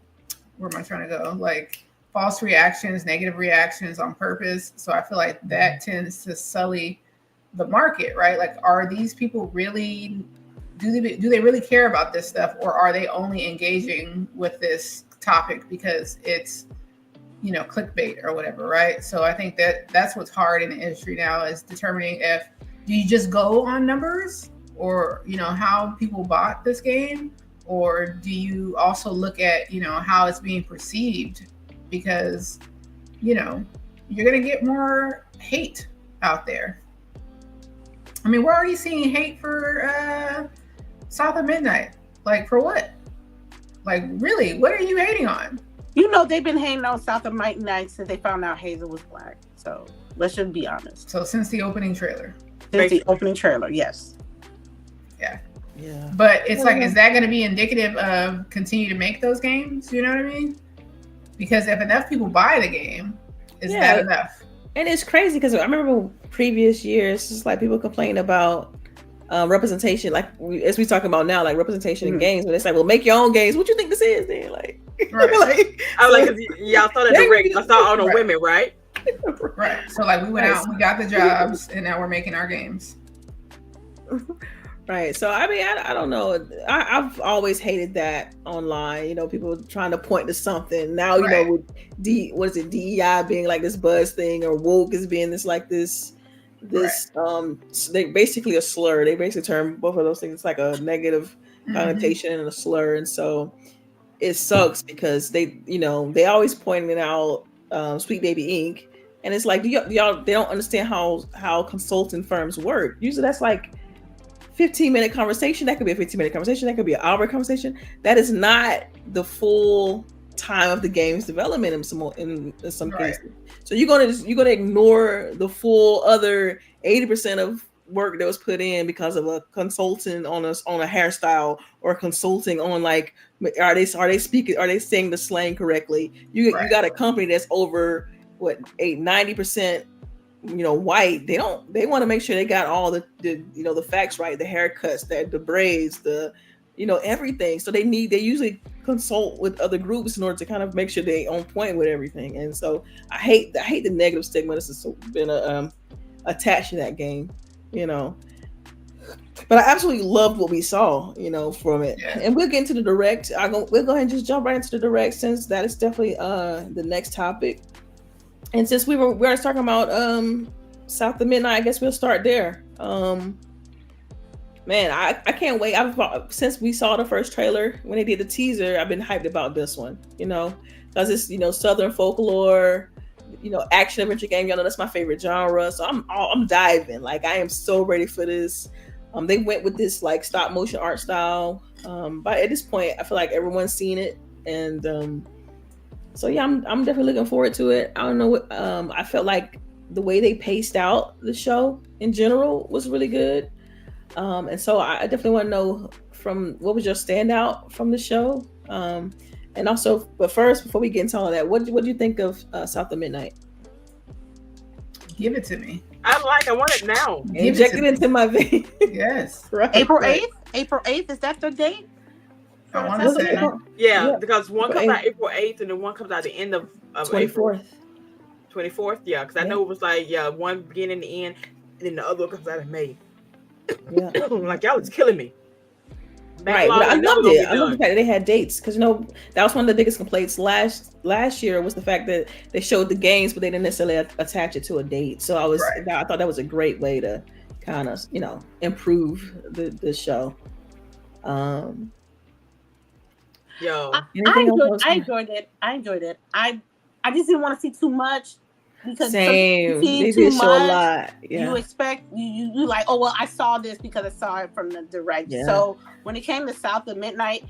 I trying to go? Like false reactions, negative reactions on purpose. So I feel like that tends to sully the market, right? Like, are these people really, do they really care about this stuff, or are they only engaging with this topic because it's, clickbait or whatever, right? So I think that's what's hard in the industry now, is determining if, do you just go on numbers, or, how people bought this game, or do you also look at, how it's being perceived? Because, you're going to get more hate out there. I mean, we're already seeing hate for South of Midnight. Like, for what? Like, really, what are you hating on?
They've been hating on South of Midnight since they found out Hazel was black. So let's just be honest.
So since the opening trailer.
Yes.
Yeah. But it's like, is that going to be indicative of continue to make those games? You know what I mean? Because if enough people buy the game, is that enough?
And it's crazy because I remember previous years, it's like people complain about representation, like as we talking about now, like representation in games. But it's like, well, make your own games. What you think this is? Then
right. I was like, y'all saw that direct. I saw all the women, right?
Right. So like, we went out, we got the jobs, and now we're making our games.
Right. So I mean, I don't know. I've always hated that online. People trying to point to something. Now with DEI being like this buzz thing, or woke is being this they basically a slur. They basically term both of those things. It's like a negative connotation and a slur, and so it sucks because they always pointing out Sweet Baby Inc. And it's like, y'all they don't understand how consulting firms work. Usually that's like 15-minute conversation. That could be a 15-minute conversation. That could be an hour conversation. That is not the full time of the game's development in some cases. So you're gonna ignore the full other 80% of work that was put in because of a consultant on a hairstyle, or consulting on like, are they saying the slang correctly? You got a company that's over 90% white. They want to make sure they got all the facts right, the haircuts, the braids, the everything. So they usually consult with other groups in order to kind of make sure they on point with everything. And so I hate the negative stigma that's been attached to that game, but I absolutely loved what we saw, from it. Yeah. And we'll get into the direct. We'll go ahead and just jump right into the direct, since that is definitely the next topic. And since we were talking about South of Midnight, I guess we'll start there. Man, I can't wait. Since we saw the first trailer, when they did the teaser, I've been hyped about this one, because it's Southern folklore, action adventure game. That's my favorite genre. So I'm diving. Like, I am so ready for this. They went with this like stop motion art style. But at this point, I feel like everyone's seen it, and so yeah, I'm definitely looking forward to it. I don't know what I felt like the way they paced out the show in general was really good. And so I definitely want to know what was your standout from the show? And also, but first, before we get into all of that, what do you think of South of Midnight?
Give it to me.
I want it now.
Inject it into my vein.
Yes.
Right. April 8th? April 8th, is that the date?
I want to say.
Yeah, because one comes out April 8th and then one comes out the end of
24th.
April. 24th, yeah, because I know it was like, one beginning and the end, and then the other one comes out in May. Yeah. Like, y'all was killing me.
Right, but I loved it. I love the fact that they had dates, because that was one of the biggest complaints last year, was the fact that they showed the games, but they didn't necessarily attach it to a date. So I thought that was a great way to kind of improve the show.
I enjoyed it. I just didn't want to see too much, because
same. They did show a lot. Yeah.
You expect you like, oh well, I saw this because I saw it from the direct. Yeah. So when it came to South of Midnight,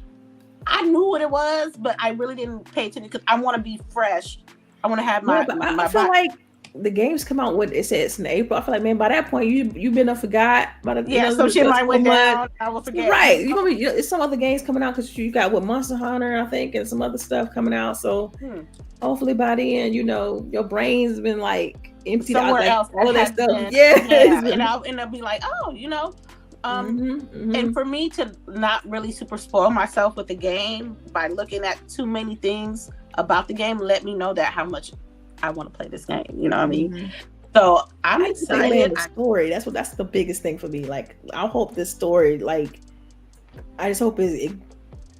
I knew what it was, but I really didn't pay attention because I want to be fresh. I want to have my.
I feel like the games come out when it says it's in April. I feel like, man, by that point you've been forgot.
Some shit might went down. I will forget.
Right, you're gonna be. It's some other games coming out because you got Monster Hunter, I think, and some other stuff coming out. So hopefully by the end, your brain's been like emptied
somewhere
out,
else.
All of that stuff.
And I'll end up be like, and for me to not really super spoil myself with the game by looking at too many things about the game, let me know that how much I want to play this game. You know what I mean? So I'm excited.
The story. That's the biggest thing for me. Like, I hope this story, like, I just hope it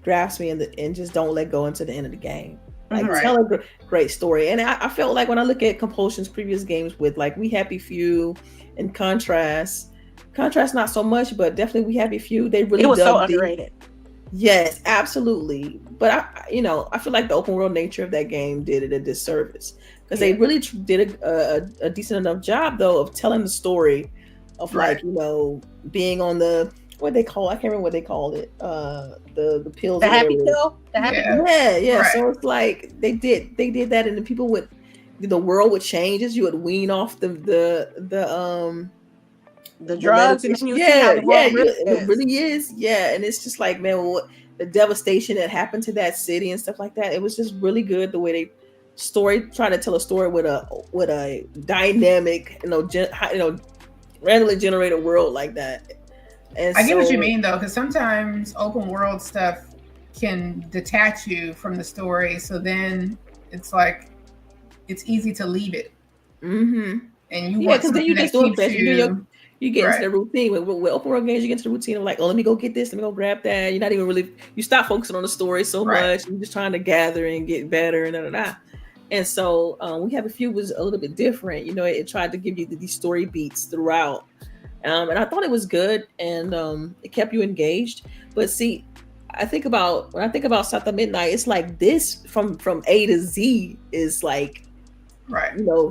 grasps me and just don't let go until the end of the game. Like, tell a great story. And I felt like when I look at Compulsion's previous games with like We Happy Few and Contrast not so much, but definitely We Happy Few, they really,
it was so underrated.
Yes, absolutely. But I feel like the open world nature of that game did it a disservice, because they really did a decent enough job though of telling the story of like, being on the, what they call, I can't remember what they called it, the pills,
the happy pill,
yeah. Right. So it's like they did that, and the people the world would change as you would wean off the
drugs, and you see how the world
it really is, and it's just like, man, the devastation that happened to that city and stuff like that. It was just really good the way they trying to tell a story with a dynamic, randomly generated world like that. And
I get what you mean though, because sometimes open world stuff can detach you from the story, so then it's like it's easy to leave it. And you want something
you
that
just
keeps
you get into the routine. With open world games, you get into the routine of like, oh, let me go get this, let me go grab that. You're not even really, you stop focusing on the story so much. You're just trying to gather and get better and And so We Have a Few was a little bit different. It tried to give you these story beats throughout. And I thought it was good, and it kept you engaged. But see, when I think about South of Midnight, it's like this from A to Z is like,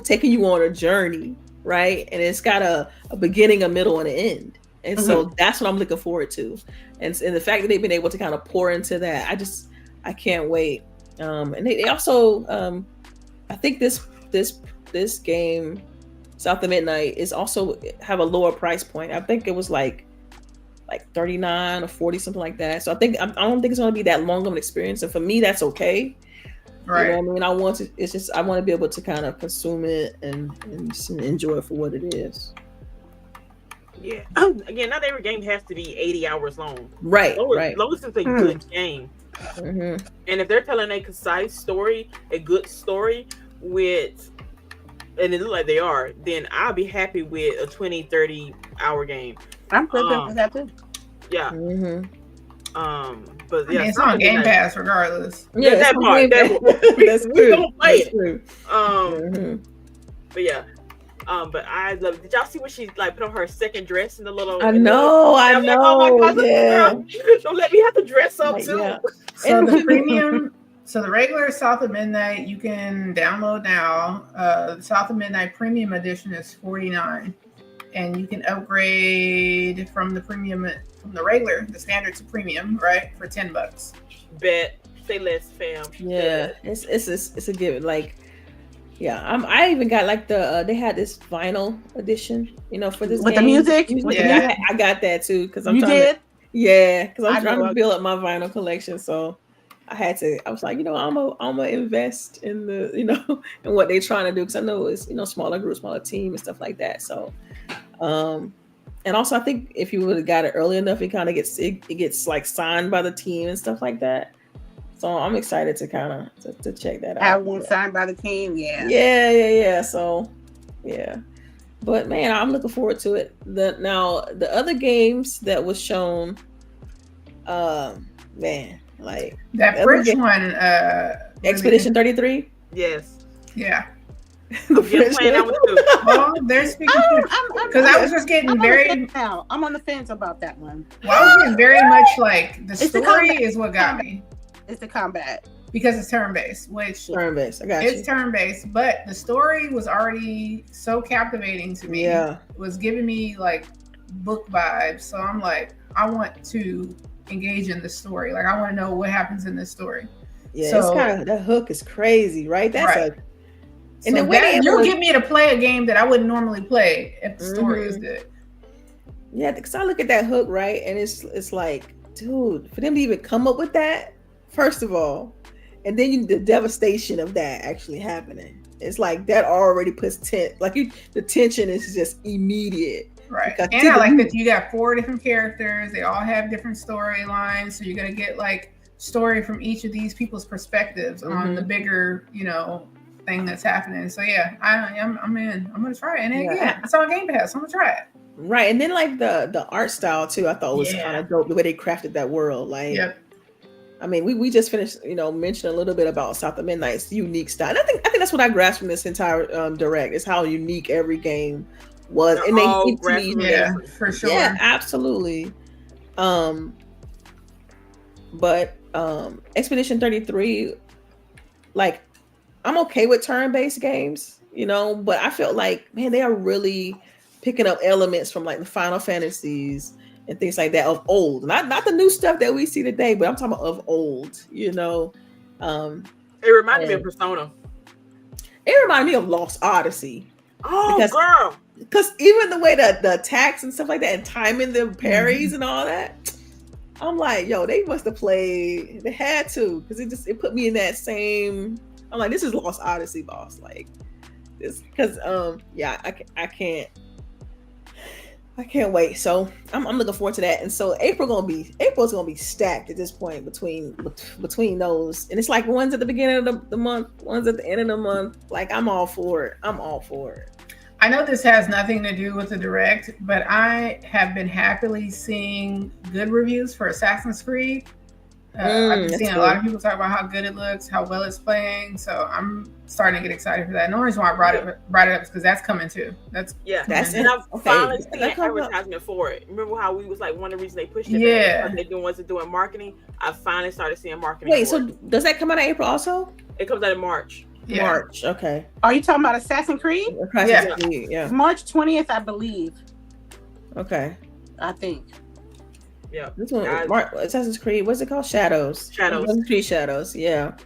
taking you on a journey, right? And it's got a beginning, a middle, and an end. And so that's what I'm looking forward to. And the fact that they've been able to kind of pour into that, I can't wait. And they also, I think this game, South of Midnight, is also have a lower price point. I think it was like 39 or 40, something like that. So I don't think it's going to be that long of an experience. And for me, that's okay.
Right.
You know what I mean? I want to be able to kind of consume it and just enjoy it for what it is.
Yeah. Again, not every game has to be 80 hours long.
Right.
As long as it's a good game. And if they're telling a concise story, a good story and it looks like they are, then I'll be happy with a 20-30 hour game.
I'm good with that too.
Yeah. But yeah,
it's on Game Pass regardless.
Yeah,
that part.
That's
we don't play it.
True.
But yeah. But I love it. Did y'all see what she like put on her second dress in the little?
I know.
Like, oh my God, girl. Don't let me have to dress up too.
Yeah.
So the premium. So the regular South of Midnight you can download now. The South of Midnight Premium Edition is $49, and you can upgrade from the standard to premium, right, for $10.
Bet. Say less, fam.
Yeah, it's a given. Like, yeah, I even got like they had this vinyl edition, for this
with
game.
The music.
Yeah, I got that too because I'm trying to build up my vinyl collection. So I was like, I'm gonna invest in the, in what they're trying to do, because I know it's, smaller group, smaller team and stuff like that. So, and also I think if you would have got it early enough, it kind of gets like signed by the team and stuff like that. So I'm excited to kind of to check that out.
Have one signed by the team,
yeah. So, yeah. But man, I'm looking forward to it. The other games that was shown, man. Like
that French one,
Expedition 33.
Yes.
Yeah.
I'm playing that one too.
Well, they're speaking because I was just getting
I'm on the fence about that one.
Well, I was getting very much like the story is what got me.
It's the combat
because it's turn-based, which
turn-based. I got you.
It's turn-based, but the story was already so captivating to me.
Yeah,
it was giving me like book vibes. So I'm like, I want to engage in the story. Like, I want to know what happens in this story.
Yeah, so, it's kind of, that hook is crazy, right? That's
And so then you'll get me to play a game that I wouldn't normally play if the story is good.
Yeah, because I look at that hook, right, and it's like, dude, for them to even come up with that, first of all, and then the devastation of that actually happening. It's like that already puts the tension is just immediate.
Right. And I like that you got 4 different characters. They all have different storylines. So you're going to get like story from each of these people's perspectives on the bigger, thing that's happening. So yeah, I'm in. I'm going to try it. And again, it's on Game Pass. I'm going to try it.
Right. And then like the art style too, I thought was kind of dope. The way they crafted that world. Like, I mean, we just finished, mentioning a little bit about South of Midnight's unique style. And I think that's what I grasped from this entire direct is how unique every game was. And they
for sure.
Yeah, absolutely. But Expedition 33, like, I'm okay with turn-based games, but I felt like, man, they are really picking up elements from like the Final Fantasies and things like that of old, not the new stuff that we see today, but I'm talking about of old,
It reminded me of Persona.
It reminded me of Lost Odyssey.
Oh, girl.
Because even the way that the attacks and stuff like that and timing the parries and all that, I'm like, yo, they must have played. They had to, because it put me in that same. I'm like, this is Lost Odyssey, boss. Like this, because I can't wait. So I'm looking forward to that. And so April's gonna be stacked at this point between those. And it's like one's at the beginning of the month, one's at the end of the month. Like I'm all for it.
I know this has nothing to do with the direct, but I have been happily seeing good reviews for Assassin's Creed. I've been seeing a lot of people talk about how good it looks, how well it's playing. So I'm starting to get excited for that. And the only reason why I brought it up is because that's coming too.
And I've finally seen an advertisement for it. Remember how we was like one of the reasons they pushed it? Yeah, they wasn't doing marketing. I finally started seeing marketing.
Wait, so does that come out in April also?
It comes out in March.
Yeah. March, okay.
Are you talking about Assassin's Creed?
Yeah.
March 20th, I believe.
Okay.
I think.
Yeah.
This one, Assassin's Creed, what's it called? Shadows. Assassin's Creed Shadows, yeah.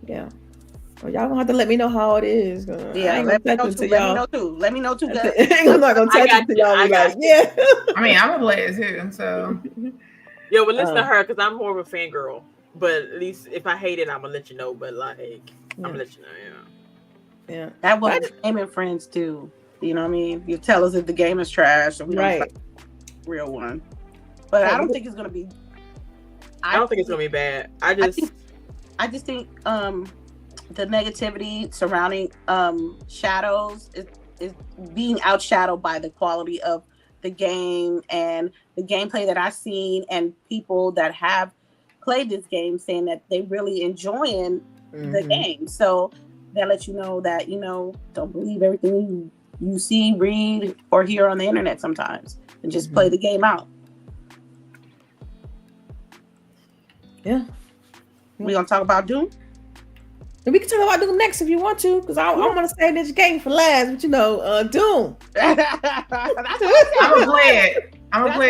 Yeah. Well, y'all gonna have to let me know how it is.
Yeah, let me know too. Let me know too.
I'm not gonna touch it to y'all. Yeah.
I mean, I'm gonna play it too, so.
Yeah, well, listen to her, because I'm more of a fangirl. But at least if I hate it, I'm gonna let you know. But I'm gonna let you know,
Yeah.
That was gaming friends too. You know what I mean? You tell us if the game is trash, or we don't play a real one. But I don't think it's gonna be.
I don't think it's gonna be bad. I
just think the negativity surrounding Shadows is being outshadowed by the quality of the game and the gameplay that I've seen, and people that have played this game saying that they really enjoying the game. So that lets you know that don't believe everything you see, read, or hear on the internet sometimes, and just play the game out.
Yeah.
We gonna talk about Doom?
And we can talk about Doom next if you want to, because I want to say Ninja Gaiden for last, but Doom.
I'm gonna play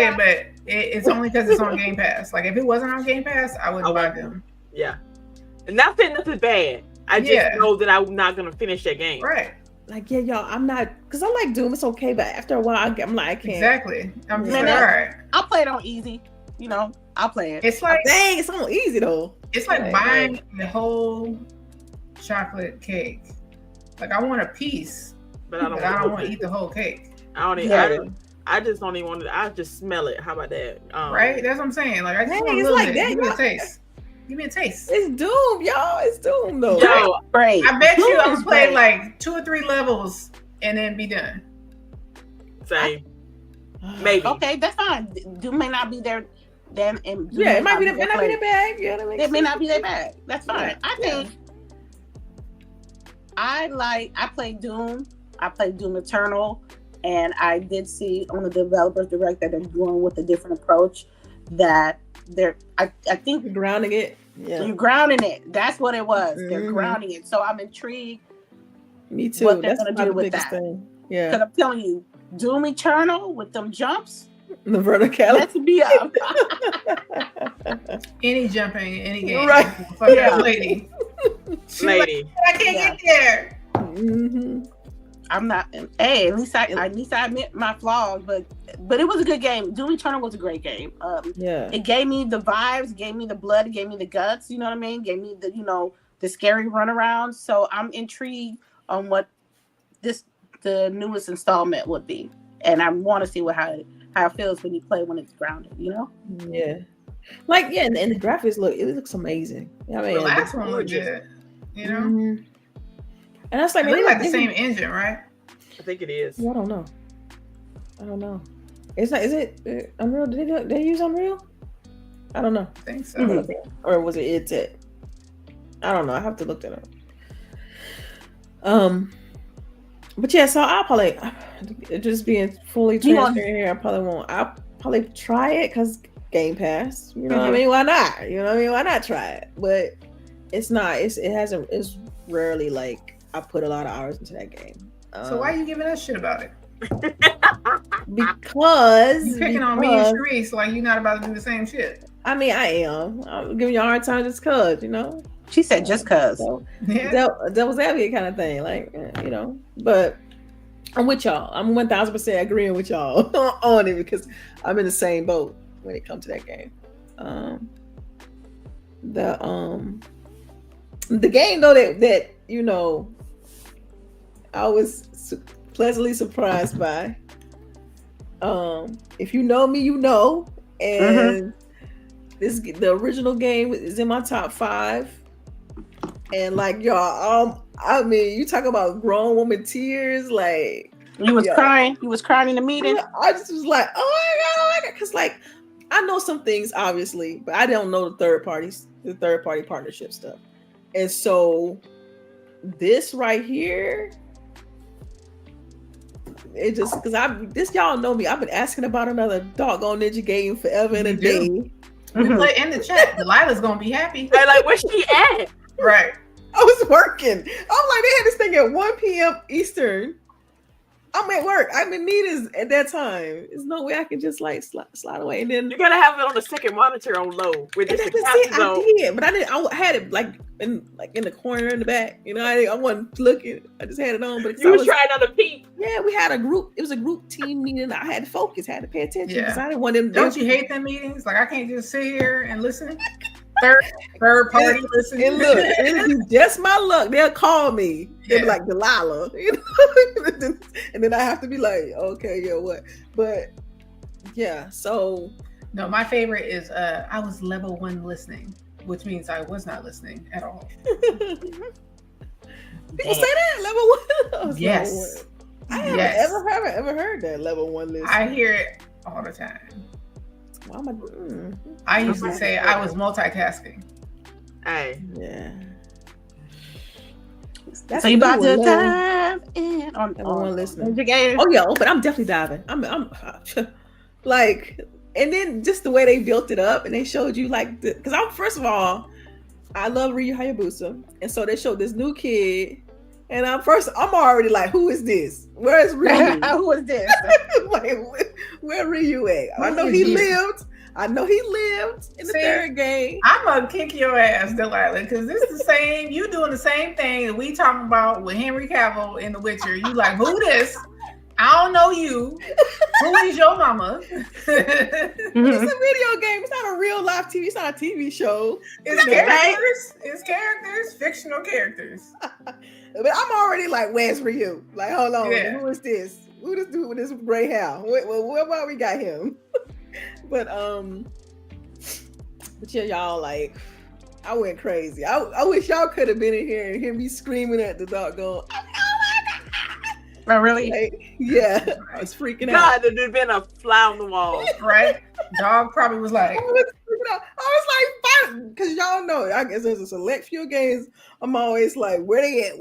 it. But it's only because it's on Game Pass. Like if it wasn't on Game Pass, I wouldn't buy Doom.
Yeah. And not saying nothing bad. I just know that I'm not gonna finish that game.
Right.
Like, y'all, I'm not, because I like Doom, it's okay, but after a while, I'm like, I can't.
Exactly. I'm just like, all right.
I'll play it on easy. I'll play it.
It's like,
dang, it's on easy though.
It's like buying the whole chocolate cake. Like, I want a piece, but I don't want to eat the whole cake.
I just don't even want to. I just smell it. How about that?
Right? That's what I'm saying. Like, I just want a little bit. Give me a taste. Give me a taste.
It's Doom, y'all. It's Doom, though.
Yo, great.
I bet you I'm play like 2 or 3 levels and then be done.
Same. Maybe.
Okay, that's fine. Doom may not be there then.
It might be their bag. Yeah,
it may not be their bag. That's fine. I think I played Doom. I played Doom Eternal, and I did see on the developers direct that they're going with a different approach. That I think
you're grounding it. Yeah,
you're grounding it. That's what it was. They're grounding it. So I'm intrigued.
Me too.
What they're gonna do with that?
Thing. Yeah,
because I'm telling you, Doom Eternal with them jumps,
the verticality.
Let's be up.
Any jumping, any game.
Right.
Fuck that lady.
Lady.
I can't get there.
I'm not. Hey, at least I admit my flaws, but it was a good game. Doom Eternal was a great game. It gave me the vibes, gave me the blood, gave me the guts. You know what I mean? Gave me the scary runaround. So I'm intrigued on what the newest installment would be, and I want to see how it feels when you play when it's grounded. You know?
Yeah. And the graphics looks amazing. I mean,
the last one looked good. You know?
Mm-hmm. And that's like
maybe like the same engine, right?
I think it is.
Well, I don't know. Is it Unreal? Did they use Unreal? I don't know.
I think so.
Mm-hmm. Or was it etiquette? I don't know. I have to look that up. But yeah, so I'll probably just being fully transparent here. I probably won't. I'll probably try it because Game Pass. You know what I mean? Why not? You know what I mean? Why not try it? But it's not. It's rarely like I put a lot of hours into that game.
So why are you giving us shit about it?
Because
you're picking on me and CHAREECE like you're not about to do the same shit.
I mean, I am. I'm giving you a hard time just cause, you know.
She said just cause.
So, devil's advocate kind of thing, like you know. But I'm with y'all. I'm 1000% agreeing with y'all on it because I'm in the same boat when it comes to that game. The game though that you know, I was pleasantly surprised by. If you know me, you know, and the original game is in my top 5. And like y'all, I mean, you talk about grown woman tears, like
you was crying. You was crying in the meeting.
I just was like, oh my god, because like I know some things obviously, but I don't know the third party partnership stuff. And so this right here, it just because y'all know me, I've been asking about another doggone Ninja Gaiden forever and a day.
We put in the chat. Delilah's gonna be happy.
Hey, like, where's she at?
Right.
I was working. I'm like, they had this thing at 1 p.m. Eastern. I'm at work. I'm in meetings at that time. There's no way I can just like slide away. And then
you gotta have it on the second monitor on low. With this
I did, but I had it like in the corner in the back. You know, I wasn't looking. I just had it on. But
you was trying on the peep.
Yeah, we had a group. It was a group team meeting. I had to focus. Had to pay attention.
Yeah.
I didn't want them.
Don't you hate them meetings? Like I can't just sit here and listen. Third party listening.
And look, it'll be just my luck. They'll call me. They'll be like Delilah, you know? And then I have to be like, okay, yeah, what? But yeah, so
no, my favorite is I was level 1 listening, which means I was not listening at all.
People say that level 1.
Yes.
I haven't ever heard that level 1 listening.
I hear it all the time. I usually say I was multitasking.
Hey,
yeah.
So you about to dive in on
listening? Oh yeah, but I'm definitely diving. I'm like, and then just the way they built it up and they showed you like, because first of all, I love Ryu Hayabusa, and so they showed this new kid. And I'm already like, who is this? Where is Ryu?
Who is this?
Like, where Ryu at? I know he lived in the third game.
I'm gonna kick your ass, Delilah, because this is the same. You doing the same thing that we talking about with Henry Cavill in The Witcher. You like, who this? I don't know you. Who is your mama?
It's a video game. It's not a real live TV. It's not a TV show.
It's characters. It's characters, fictional characters.
But I'm already like, where's Ryu? Like, hold on, who is this? Who this dude with this gray hair? Where we got him? But yeah, y'all, like, I went crazy. I wish y'all could have been in here and hear me screaming at the dog going, oh my
God. Oh, really?
Like, yeah, I was freaking
God,
out.
there'd been a fly on the wall.
Right? Dog probably was like,
I was like, because y'all know, I guess there's a select few games. I'm always like, where they at?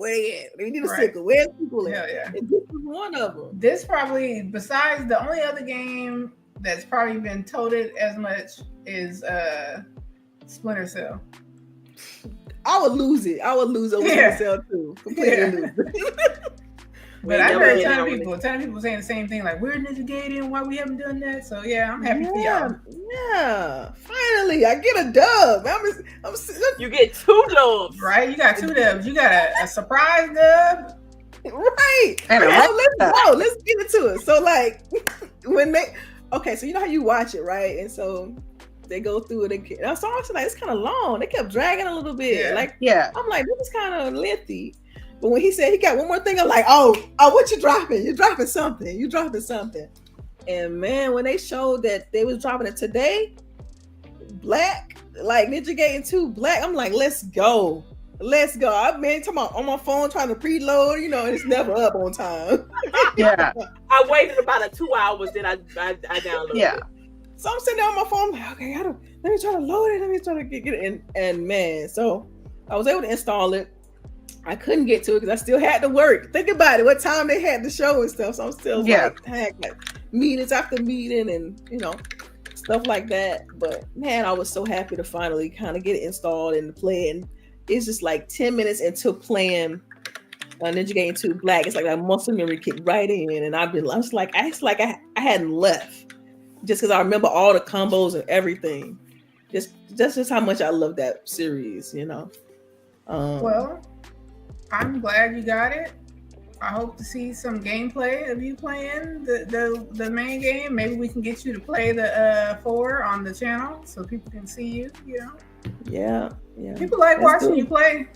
They need a sickle. Where's people at?
Yeah.
And this is one of them.
This probably, besides the only other game that's probably been toted as much is Splinter Cell.
I would lose it. I would lose over Splinter Cell too. Completely lose it.
But I heard a ton of people saying the same thing, like, we're Ninja Gaiden, why we haven't done that? So yeah, I'm happy for y'all.
Yeah, finally, I get a dub.
You get 2 dubs.
Right? You got 2 dubs. You got a surprise dub
Right.
And
Let's get into it. So like so you know how you watch it, right? And so they go through it again. So I was like, it's kind of long. They kept dragging a little bit. I'm like, this is kind of lengthy. But when he said he got one more thing, I'm like, oh, what you dropping? You're dropping something. And man, when they showed that they was dropping it today, Black, like Ninja Gaiden 2 Black, I'm like, let's go. I've been talking about on my phone trying to preload, and it's never up on time.
Yeah.
I waited about 2 hours, then I downloaded it.
So I'm sitting there on my phone, I'm like, okay, let me try to load it. Let me try to get it. And man, so I was able to install it. I couldn't get to it because I still had to work. Think about it, what time they had the show and stuff. So I'm still like meetings after meeting and, stuff like that. But man, I was so happy to finally kind of get it installed and play. And it's just like 10 minutes into playing Ninja Gaiden 2 Black. It's like that muscle memory kicked right in. And I was like, I hadn't left just because I remember all the combos and everything. That's just how much I love that series,
Well, I'm glad you got it. I hope to see some gameplay of you playing the main game. Maybe we can get you to play the 4 on the channel so people can see you,
Yeah.
People like watching you play.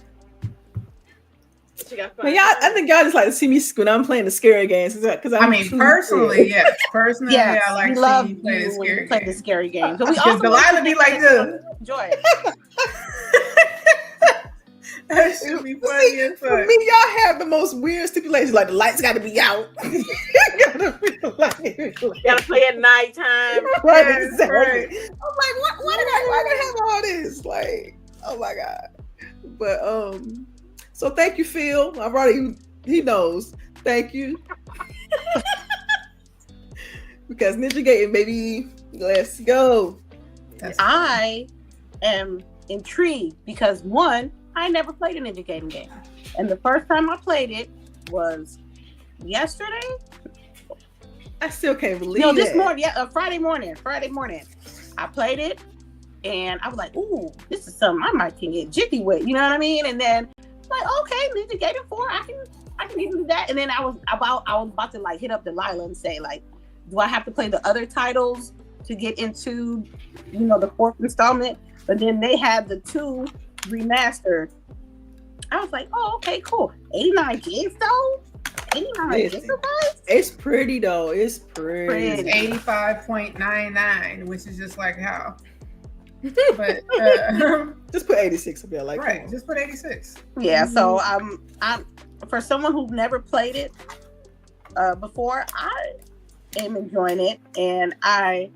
I think y'all just like to see me when I'm playing the scary games because
personally, yes. Personally,
yes,
I like
love
seeing you play
the scary games.
So we also Delilah be like this.
Enjoy it.
That should be funny as fuck.
For me, y'all have the most weird stipulations. Like the lights got to be out. You
gotta play at nighttime.
Right, exactly. Right. I'm like, why do I have all this? Like, oh my god. But so thank you, Phil. He knows. Thank you. Because Ninja Gaiden, baby, let's go.
I am intrigued because one, I never played a Ninja Gaiden game. And the first time I played it was yesterday.
I still can't believe
it. This morning, Friday morning. I played it and I was like, ooh, this is something I might can get jiggy with, you know what I mean? And then like, okay, Ninja Gaiden 4, I can even do that. And then I was about to like hit up Delilah and say like, do I have to play the other titles to get into, the 4th installment? But then they had the 2 remastered. I was like, oh, okay, cool. 89 gigs though? 89 gigabytes?
It's pretty though. It's pretty.
It's 85.99, which is just like how. But
just put 86 up there, like
right. Just put 86.
Yeah. So I'm for someone who's never played it before, I am enjoying it, and I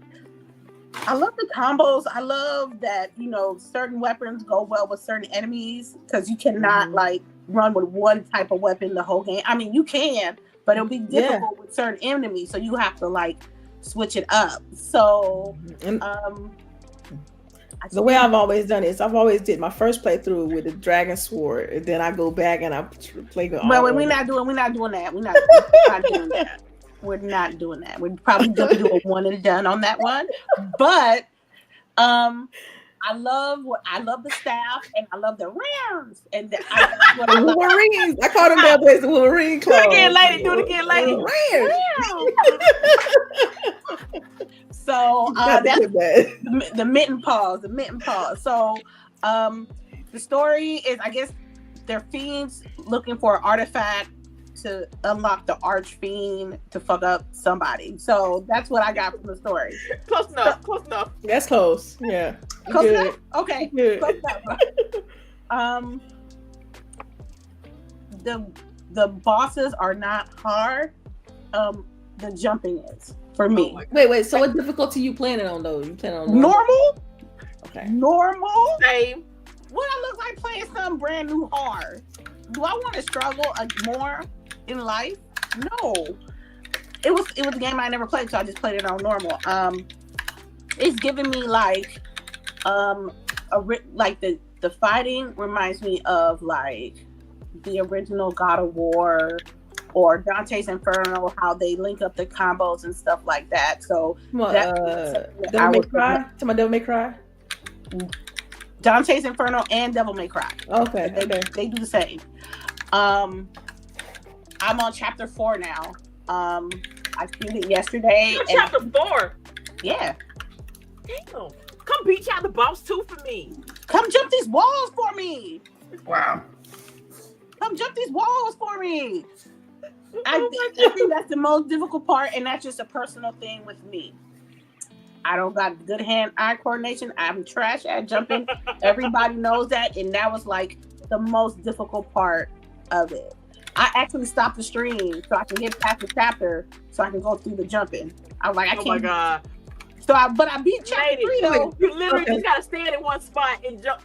love the combos. I love that certain weapons go well with certain enemies because you cannot like run with one type of weapon the whole game. I mean, you can, but it'll be difficult with certain enemies, so you have to like switch it up. So
the way I've always done it is I've always did my first playthrough with the dragon sword, and then I go back and I play the.
Well, we're not doing that. We're not doing that. We're not doing that. We're probably going to do a one and done on that one. But I love the staff and I love the rounds and the
Wolverines. I call them bad boys the Wolverine claws.
Do it again, lady.
So that's the mitten paws. So the story is, I guess, they're fiends looking for an artifact to unlock the archfiend to fuck up somebody. So that's what I got from the story.
Close enough.
That's close. Yeah.
Close enough? Okay.
Good.
Close enough. The bosses are not hard. The jumping is for me.
Wait. So what difficulty you planning on though? You planning on
normal?
Okay.
Normal?
Same.
What I look like playing something brand new hard? Do I want to struggle more in life? No. It was a game I never played, so I just played it on normal. It's giving me like the fighting reminds me of like the original God of War or Dante's Inferno, how they link up the combos and stuff like that. So
Devil May Cry?
Dante's Inferno and Devil May Cry.
Okay.
They do the same. I'm on chapter 4 now. I seen it yesterday.
You're chapter 4.
Yeah.
Damn. Come beat out the boss 2 for me.
Come jump these walls for me.
Wow.
Come jump these walls for me. I think that's the most difficult part, and that's just a personal thing with me. I don't got good hand-eye coordination. I'm trash at jumping. Everybody knows that, and that was like the most difficult part of it. I actually stopped the stream so I can get past the chapter so I can go through the jumping. I was like, I can't. Oh my
God.
But I beat chapter 3 though.
You literally just gotta stand in one spot and jump.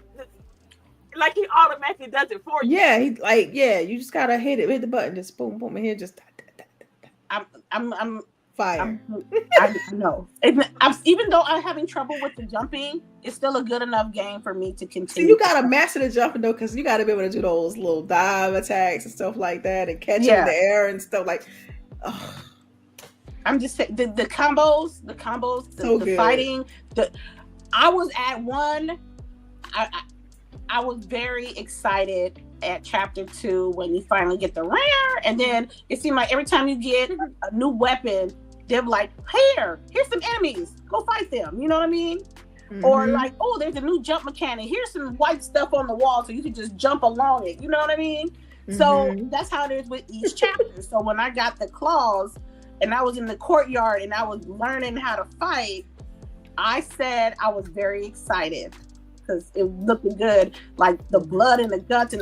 Like he automatically does it for you.
Yeah, you just gotta hit the button, just boom, boom, and here just.
I'm
fire.
I know. Even though I'm having trouble with the jumping, it's still a good enough game for me to continue.
So you gotta master the jumping though, because you gotta be able to do those little dive attacks and stuff like that, and catch in the air and stuff like. Oh.
I'm just saying the combos, the fighting. I was at one. I was very excited at chapter 2 when you finally get the rare, and then it seemed like every time you get a new weapon, they're like, here's some enemies, go fight them. You know what I mean? Mm-hmm. Or like, oh, there's a new jump mechanic. Here's some white stuff on the wall so you can just jump along it. You know what I mean? Mm-hmm. So that's how it is with each chapter. So when I got the claws and I was in the courtyard and I was learning how to fight, I said I was very excited because it looked good, like the blood and the guts and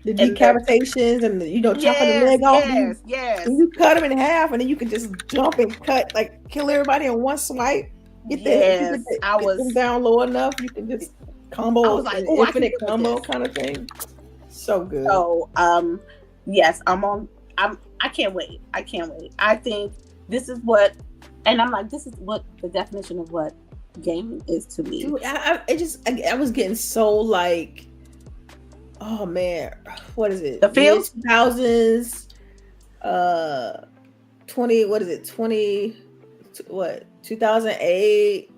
the decapitations and the, chopping the leg off.
Yes.
And you cut them in half, and then you can just jump and cut, like kill everybody in one swipe. Get them down low enough, you can just combo. I was like, infinite combo kind of thing. So good.
So, yes, I can't wait. I think this is what, and I'm like, this is what the definition of what gaming is to me.
Dude, I was getting so like, oh man, what is it?
The feels
2000s, 2008,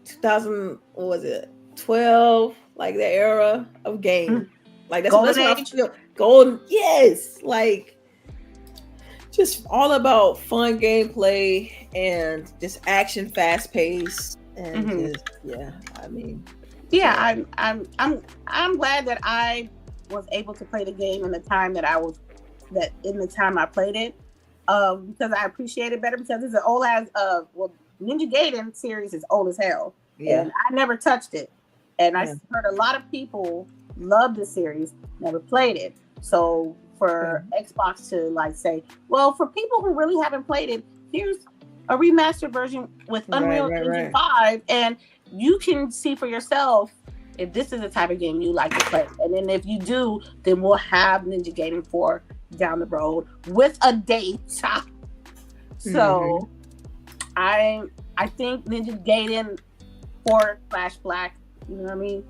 2000, what was it? 12, like the era of game. Like that's
golden
what
age.
I feel. Golden, yes, like just all about fun gameplay and just action, fast paced, and just,
I'm glad that I was able to play the game in the time that I played it, because I appreciate it better, because it's an old as Ninja Gaiden series is old as hell, and I never touched it, and I heard a lot of people love the series, never played it. So for Xbox to like say, well, for people who really haven't played it, here's a remastered version with Unreal Engine 5, and you can see for yourself if this is the type of game you like to play. And then if you do, then we'll have Ninja Gaiden 4 down the road with a date. So I think Ninja Gaiden 4/Black, you know what I mean,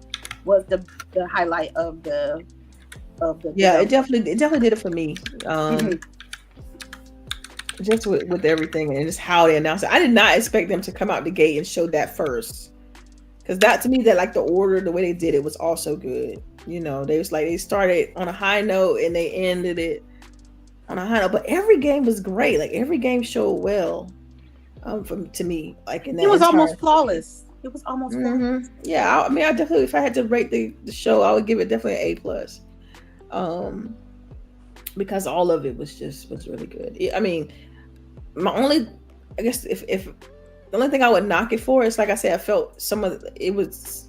was the highlight of the
it definitely did it for me. Just with everything and just how they announced it. I did not expect them to come out the gate and show that first, because that to me, that like the order, the way they did it was also good. They started on a high note and they ended it on a high note. But every game was great. Like every game showed well. To me, like in that,
it was almost flawless. It was almost flawless.
Yeah, I definitely, if I had to rate the show, I would give it definitely an A+. Because all of it was really good. The only thing I would knock it for is, like I said, I felt some of it was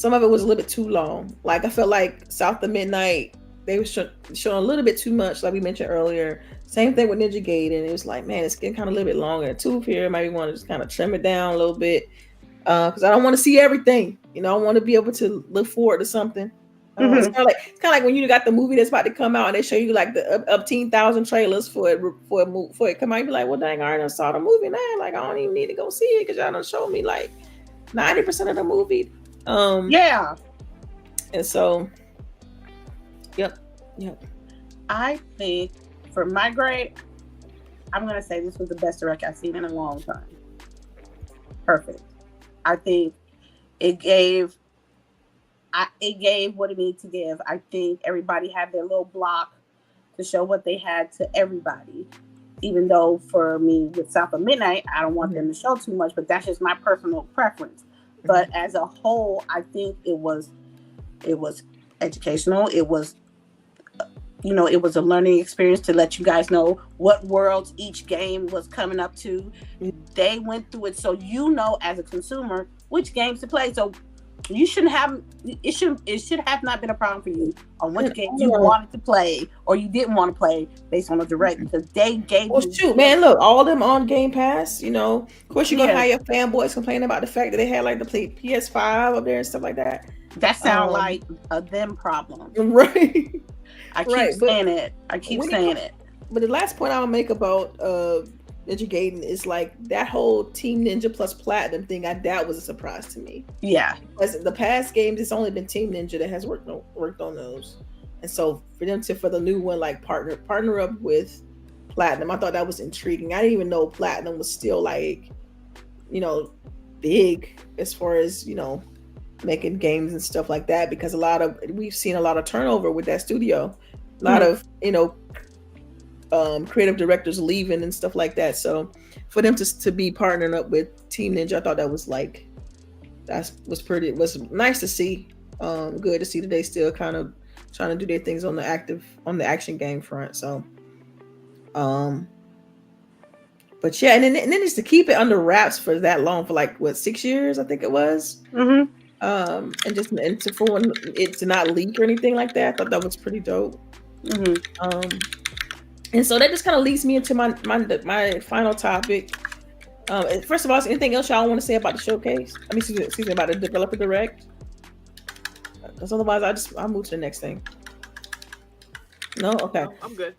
a little bit too long. Like I felt like South of Midnight, they were showing a little bit too much, like we mentioned earlier. Same thing with Ninja Gaiden. It was like, man, it's getting kind of a little bit longer. Tooth here, maybe want to just kind of trim it down a little bit, because I don't want to see everything. I want to be able to look forward to something. It's kind of like when you got the movie that's about to come out and they show you like the up 10,000 trailers for it come out. You be like, well, dang, I already saw the movie now. Like I don't even need to go see it because y'all done showed me like 90% of the movie. And so, yep.
I think for my grade, I'm gonna say this was the best direct I've seen in a long time. Perfect. I think it gave what it needed to give. I think everybody had their little block to show what they had to everybody. Even though for me with South of Midnight, I don't want them to show too much, but that's just my personal preference. But as a whole, I think it was educational. It was, it was a learning experience to let you guys know what worlds each game was coming up to. They went through it, so as a consumer which games to play. So you shouldn't have it should have not been a problem for you on which game you wanted to play or you didn't want to play based on the direct, because they gave you.
Shoot, man, look, all of them on Game Pass. Of course, you're gonna have your fanboys complaining about the fact that they had like the PS5 up there and stuff like that.
That sounds like a them problem,
right?
I keep saying it.
But the last point I'll make about Ninja Gaiden is like that whole Team Ninja plus Platinum thing. That was a surprise to me.
Yeah,
because the past games, it's only been Team Ninja that has worked on those, and so for them to, for the new one, like partner up with Platinum, I thought that was intriguing. I didn't even know Platinum was still like, big as far as making games and stuff like that, because we've seen a lot of turnover with that studio, a lot of creative directors leaving and stuff like that. So for them to be partnering up with Team Ninja, I thought that was was nice to see. Good to see that they still kind of trying to do their things on the action game front. So but yeah, and then just to keep it under wraps for that long, for like 6 years, I think it was. And for it to not leak or anything like that, I thought that was pretty dope. And so that just kind of leads me into my final topic. First of all, is there anything else y'all want to say about the showcase? Excuse me, about the developer direct? Because otherwise, I'll move to the next thing. No, okay,
no, I'm good.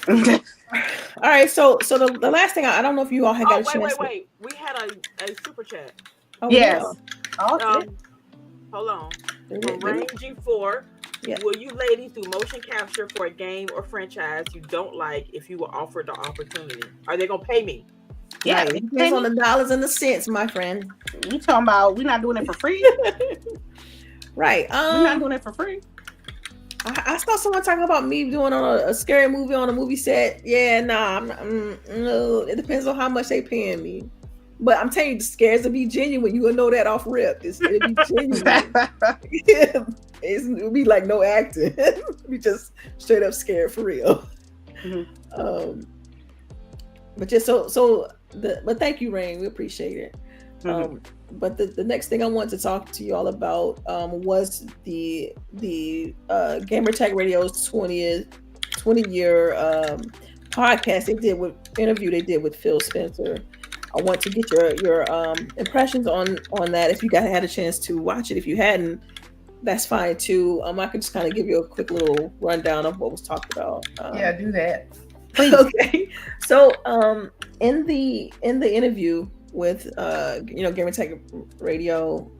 All right, so the last thing, I don't know if you all had got a chance.
Wait. We had a super chat.
Oh, yes.
Hold on. From Range G4.
Yeah.
Will you ladies do motion capture for a game or franchise you don't like if you were offered the opportunity? Are they gonna pay me?
Yeah,
it depends on the dollars and the cents, my friend.
You talking about we're not doing it for free?
Right.
We're not doing it for free.
I saw someone talking about me doing on a scary movie on a movie set. Yeah, nah, no. It depends on how much they paying me. But I'm telling you, the scares will be genuine. You will know that off rip. It'll be genuine. It'll be like no acting. Be just straight up scared for real. But just but thank you, Rain. We appreciate it. But the next thing I wanted to talk to you all about was the Gamertag Radio's 20-year podcast interview they did with Phil Spencer. I want to get your impressions on that. If you guys had a chance to watch it, if you hadn't, that's fine too. I could just kind of give you a quick little rundown of what was talked about.
Yeah, do that.
Okay. So in the interview with Gamertag Radio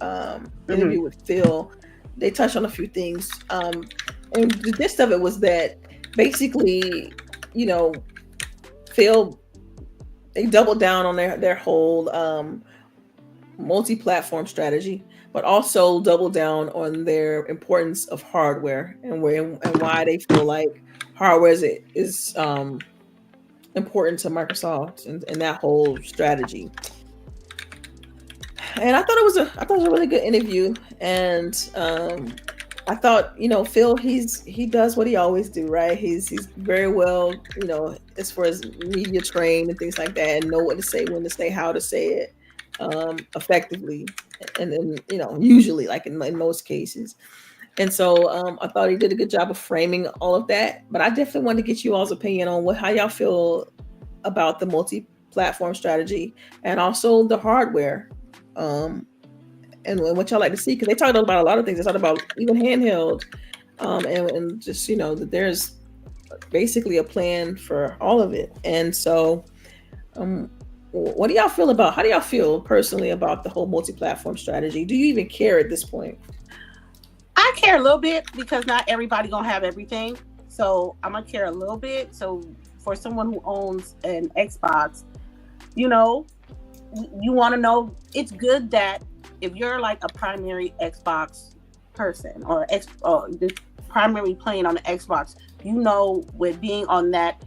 interview with Phil, they touched on a few things. And the gist of it was that basically, Phil, they doubled down on their whole multi-platform strategy, but also doubled down on their importance of hardware and why they feel like hardware is important to Microsoft and that whole strategy. And I thought it was a really good interview, and I thought, Phil, he does what he always do, right? He's very well, as far as media trained and things like that, and know what to say, when to say, how to say it effectively, and then usually, like in most cases. And so I thought he did a good job of framing all of that. But I definitely wanted to get you all's opinion on how y'all feel about the multi-platform strategy and also the hardware. And what y'all like to see, because they talked about a lot of things. They talked about even handheld, and just that there's basically a plan for all of it. And so, what do y'all feel about? How do y'all feel personally about the whole multi-platform strategy? Do you even care at this point?
I care a little bit because not everybody gonna have everything, so I'm gonna care a little bit. So for someone who owns an Xbox, you want to know, it's good that if you're like a primary Xbox person or primarily playing on the Xbox, you know, with being on that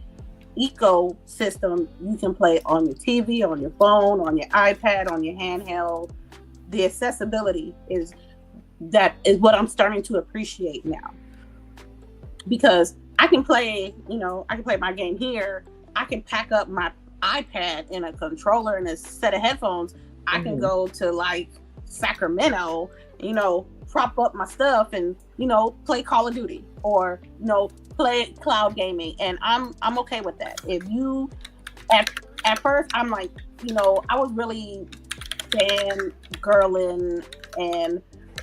ecosystem, you can play on your TV, on your phone, on your iPad, on your handheld. The accessibility is what I'm starting to appreciate now, because I can play, you know, I can play my game here. I can pack up my iPad and a controller and a set of headphones. I can go to like Sacramento, you know, prop up my stuff and, you know, play Call of Duty or, you know, play cloud gaming, and I'm okay with that. If you at first I'm like, you know, I was really fangirling, and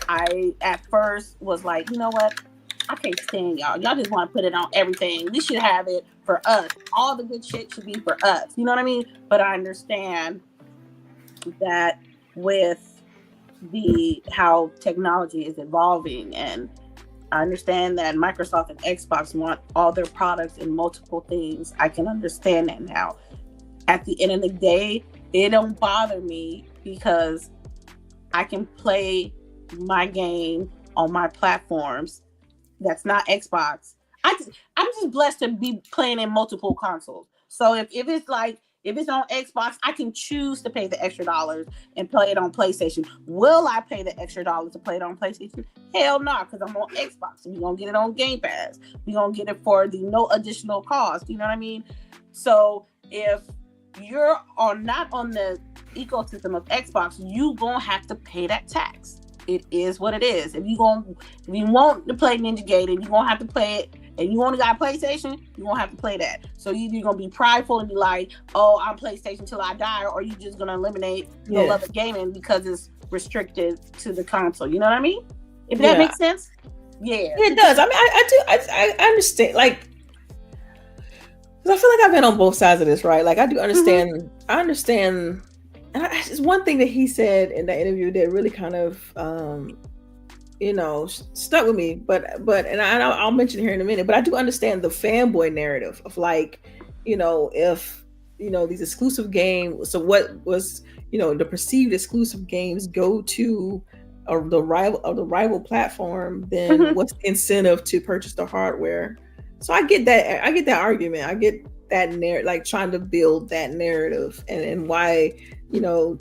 I at first was like, you know what, I can't stand y'all just want to put it on everything. We should have it for us. All the good shit should be for us, you know what I mean? But I understand that with how technology is evolving, and I understand that Microsoft and Xbox want all their products in multiple things. I can understand that now. At the end of the day, it don't bother me because I can play my game on my platforms that's not Xbox. I'm just blessed to be playing in multiple consoles. So if it's on Xbox, I can choose to pay the extra dollars and play it on PlayStation. Will I pay the extra dollars to play it on PlayStation? Hell no, because I'm on Xbox. We're going to get it on Game Pass. We're going to get it for the no additional cost. You know what I mean? So if you're not on the ecosystem of Xbox, you going to have to pay that tax. It is what it is. If you want to play Ninja Gaiden, you're going to have to play it. And you only got a PlayStation, you're going to have to play that. So you're going to be prideful and be like, oh, I'm PlayStation till I die, or you just going to eliminate the love of gaming because it's restricted to the console. You know what I mean? If that makes sense? Yeah. It
does. I mean, I understand. Like, because I feel like I've been on both sides of this, right? Like, I do understand. I understand. And it's one thing that he said in that interview that really kind of... you know, stuck with me, but I'll mention it here in a minute, but I do understand the fanboy narrative of like, you know, if, you know, these exclusive games, so what was, you know, the perceived exclusive games go to the rival platform, then what's the incentive to purchase the hardware? So I get that argument. I get that like trying to build that narrative and why, you know,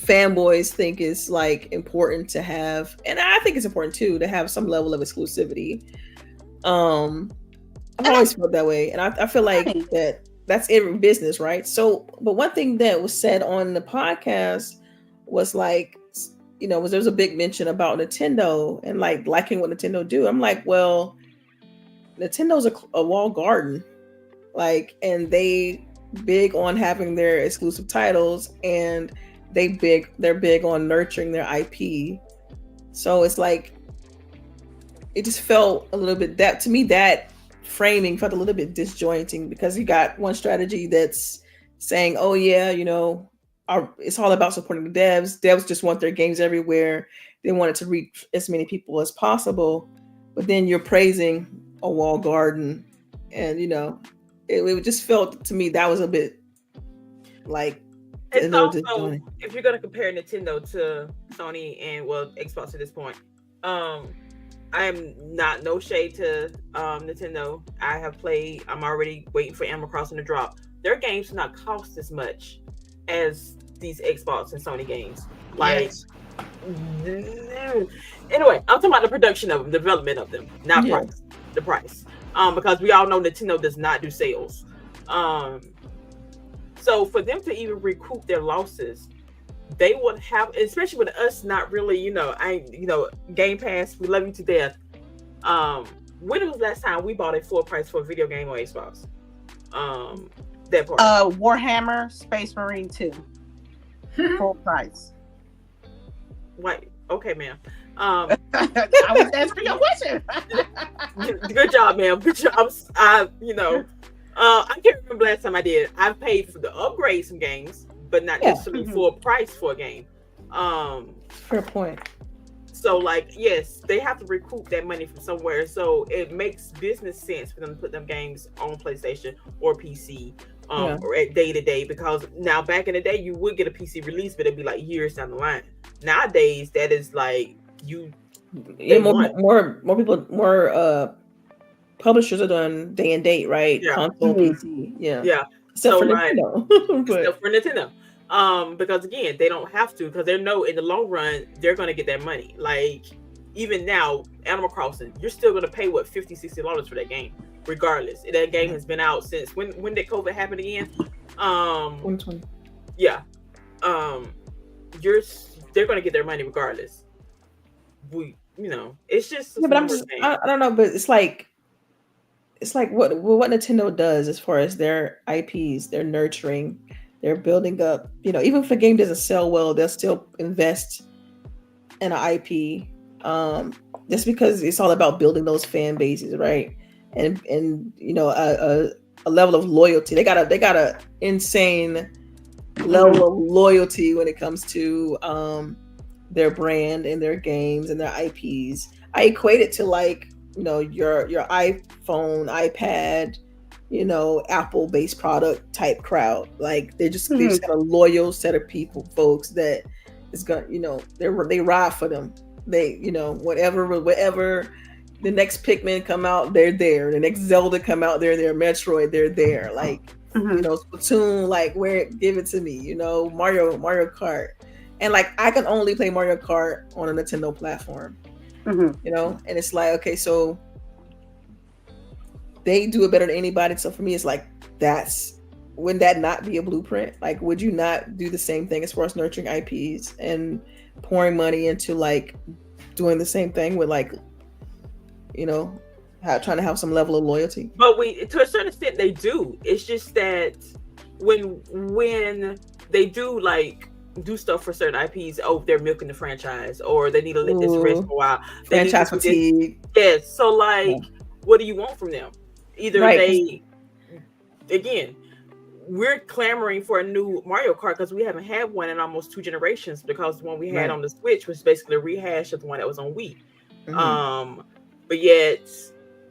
fanboys think it's like important to have, and I think it's important too, to have some level of exclusivity. I've always felt that way, and I feel like that's every business, right? So, but one thing that was said on the podcast was like, you know, there was a big mention about Nintendo and like liking what Nintendo do. I'm like, well, Nintendo's a walled garden, like, and they big on having their exclusive titles, and they're big on nurturing their IP. So it's like, it just felt a little bit, that to me, that framing felt a little bit disjointing, because you got one strategy that's saying, oh yeah, you know, it's all about supporting the devs. Devs just want their games everywhere. They want it to reach as many people as possible. But then you're praising a walled garden, and you know, it just felt to me that was a bit like,
it's also, if you're going to compare Nintendo to Sony and, well, Xbox at this point, I'm not, no shade to Nintendo. I'm already waiting for Animal Crossing to drop. Their games do not cost as much as these Xbox and Sony games. Like, anyway, I'm talking about the production of them, development of them, not price. The price. Because we all know Nintendo does not do sales. So for them to even recoup their losses, they would have, especially with us not really, you know, Game Pass, we love you to death. When was the last time we bought a full price for a video game on Xbox? That part.
Warhammer Space Marine 2. Full price.
Wait, okay, ma'am.
I was answering your question.
Good job, ma'am. Good job. I can't remember last time I did. I've paid for the upgrade some games, but not necessarily full price for a game.
Fair point.
So, like, yes, they have to recoup that money from somewhere. So it makes business sense for them to put them games on PlayStation or PC, or at day to day. Because now, back in the day, you would get a PC release, but it'd be like years down the line. Nowadays, that is like
Yeah, more people, more publishers are doing day and date, right?
Yeah.
Console, PC,
yeah.
Except for Nintendo.
Except for Nintendo. Because again, they don't have to, because they know in the long run they're gonna get that money. Like even now, Animal Crossing, you're still gonna pay what $50-$60 for that game, regardless. That game has been out since when did COVID happen again?
2020.
Yeah. They're gonna get their money regardless. It's just
but I don't know, but it's like what Nintendo does as far as their IPs, they're nurturing, they're building up. Even if a game doesn't sell well, they'll still invest in an IP, just because it's all about building those fan bases, right? And a level of loyalty. They got a insane level of loyalty when it comes to their brand and their games and their IPs. I equate it to like your iPhone, iPad, Apple-based product type crowd. Like they just got a loyal set of folks that is gonna, they ride for them. They, whatever the next Pikmin come out, they're there. The next Zelda come out, they're there. Metroid, they're there. Like Splatoon, like give it to me. Mario Kart, and like I can only play Mario Kart on a Nintendo platform. And it's like, okay, so they do it better than anybody. So for me, it's like, wouldn't that not be a blueprint? Like, would you not do the same thing as far as nurturing IPs and pouring money into like doing the same thing with like, trying to have some level of loyalty?
But to a certain extent, they do. It's just that when they do like do stuff for certain IPs, they're milking the franchise, or they need to let this rest for a while.
Franchise fatigue.
Yes. So like, what do you want from them? Either again, we're clamoring for a new Mario Kart because we haven't had one in almost 2 generations, because the one we had on the Switch was basically a rehash of the one that was on Wii. But yet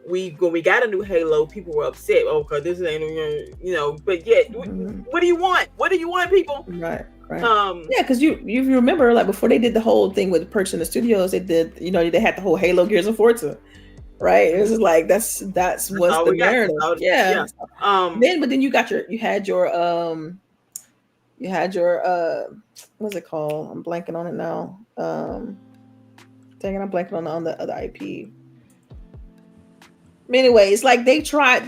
when we got a new Halo, people were upset. Because this ain't, but yet, what do you want? What do you want, people?
Right. Because you remember, like before they did the whole thing with purchasing the studios, they did, they had the whole Halo, Gears of Forza, right? It was just like that's what's the narrative. Then you had your what's it called? I'm blanking on it now. I'm blanking on the other IP. Anyway, it's like they've tried,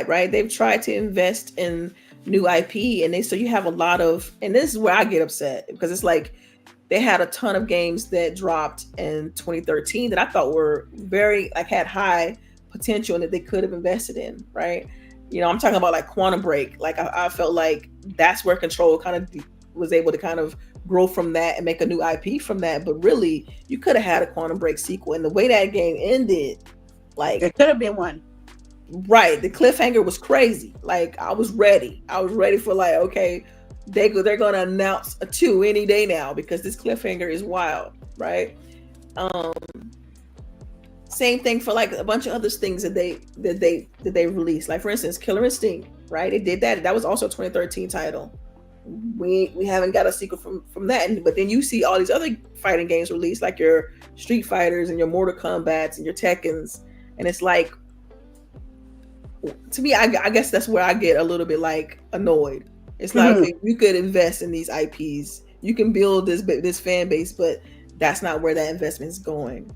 right? They've tried to invest in new IP, and so you have a lot of, and this is where I get upset, because it's like they had a ton of games that dropped in 2013 that I thought were very had high potential and that they could have invested in, right? I'm talking about like Quantum Break. Like I felt like that's where Control kind of was able to kind of grow from that and make a new IP from that. But really, you could have had a Quantum Break sequel, and the way that game ended, like
there could have been one.
Right, the cliffhanger was crazy. Like I was ready for like, okay, they're going to announce a 2 any day now, because this cliffhanger is wild, right? Same thing for like a bunch of other things that they released. Like for instance, Killer Instinct, right? They did that. That was also a 2013 title. We haven't got a sequel from that. But then you see all these other fighting games released, like your Street Fighters and your Mortal Kombats and your Tekkens, and it's like, to me, I guess that's where I get a little bit like annoyed. It's like, okay, you could invest in these IPs, you can build this fan base, but that's not where that investment is going.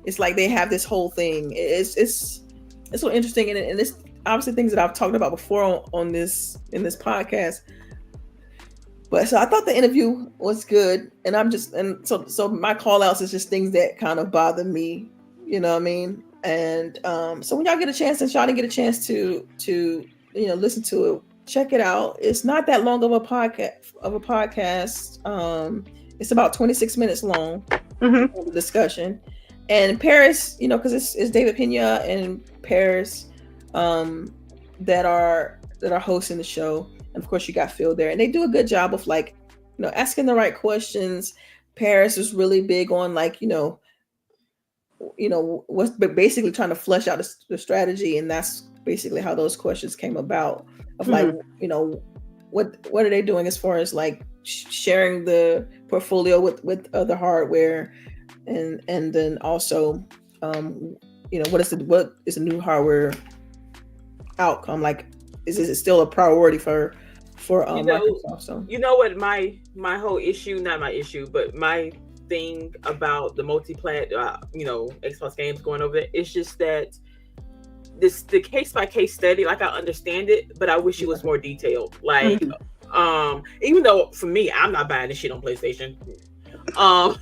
It's like they have this whole thing. It's so interesting, and it's obviously things that I've talked about before in this podcast. But so I thought the interview was good, and so my call outs is just things that kind of bother me. You know what I mean? And so when y'all get a chance, since y'all didn't get a chance to listen to it, check it out. It's not that long of a podcast. It's about 26 minutes long, the discussion. And Paris, because it's David Pena and Paris that are hosting the show, and of course you got Phil there, and they do a good job of like asking the right questions. Paris is really big on like what's basically trying to flesh out the strategy, and that's basically how those questions came about. Of like, what are they doing as far as like sharing the portfolio with other hardware, and then also, what is the new hardware outcome? Like, is it still a priority for Microsoft? So
you know what my whole issue, not my issue, but my thing about the multi-plat, Xbox games going over there, it's just that the case-by-case study, like, I understand it, but I wish it was more detailed. Like, even though for me, I'm not buying this shit on PlayStation. I'm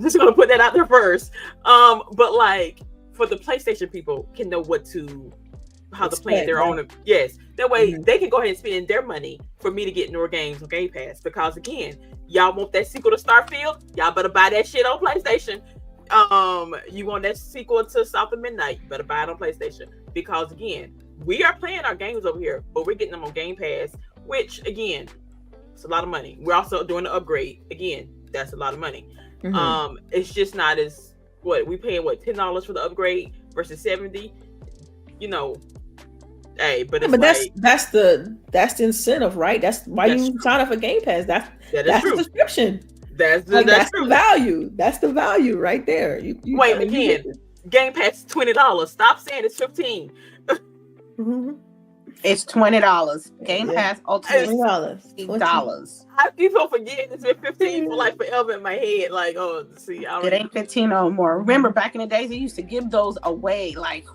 just gonna put that out there first. But like, for the PlayStation people can know how to play their own. Yes, that way they can go ahead and spend their money for me to get newer games on Game Pass. Because again, y'all want that sequel to Starfield, y'all better buy that shit on PlayStation. You want that sequel to South of Midnight, you better buy it on PlayStation. Because again, we are playing our games over here, but we're getting them on Game Pass, which again, it's a lot of money. We're also doing the upgrade. Again, that's a lot of money. It's just not as we paying $10 for the upgrade versus $70. Hey, but that's the incentive, right? That's why you sign up for Game Pass. That's the subscription. That's the value. That's the value right there. Wait, again, Game Pass is $20. Stop saying it's $15.
It's $20. Game Pass Ultimate $20.
I keep on forgetting it's been $15 for like forever in my head. Like,
it ain't $15 no more. Remember back in the days they used to give those away. Like,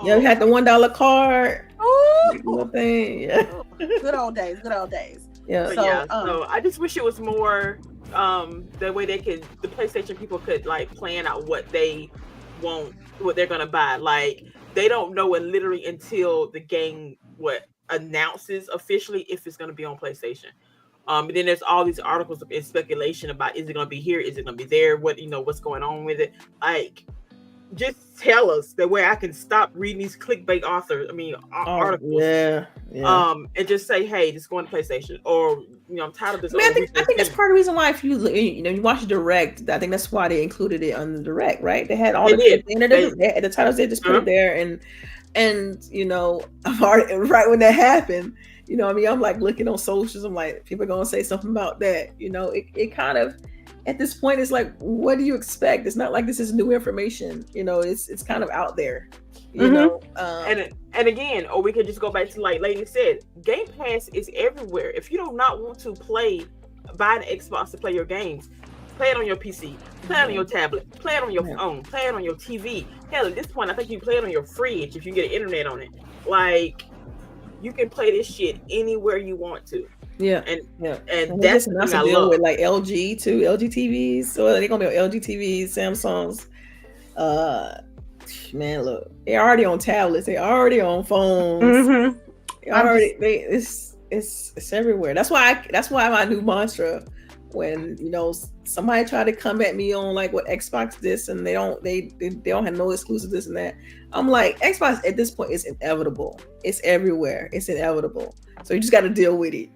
we had the $1 card.
Good old days.
Yeah.
So I just wish it was more the way the PlayStation people could like plan out what they want, what they're gonna buy. Like, they don't know it literally until the game announces officially if it's gonna be on PlayStation. And then there's all these articles and speculation about, is it gonna be here? Is it gonna be there? What's going on with it? Like, just tell us, that way I can stop reading these clickbait articles. And just say, hey, just go on PlayStation, or I'm tired of this.
I think that's part of the reason why, if you watch the Direct, I think that's why they included it on the Direct, right? They had all the titles, they just put it there, and I've already, right when that happened, I'm like looking on socials, I'm like, people are gonna say something about that. It kind of, at this point, it's like, what do you expect? It's not like this is new information. It's kind of out there.
And again, or we could just go back to, like Lady said, Game Pass is everywhere. If you do not want to buy an Xbox to play your games, play it on your PC, play it on your tablet, play it on your phone, play it on your TV. Hell, at this point, I think you play it on your fridge if you get internet on it. Like, you can play this shit anywhere you want to. And that's
not to deal with, like, LG too, LG TVs. So they're gonna be on LG TVs, Samsungs. Man, look, they're already on tablets. They're already on phones. It's everywhere. That's why my new mantra, when somebody try to come at me on like what Xbox this and they don't have no exclusive this and that, I'm like, Xbox at this point is inevitable. It's everywhere. It's inevitable. So you just got to deal with it.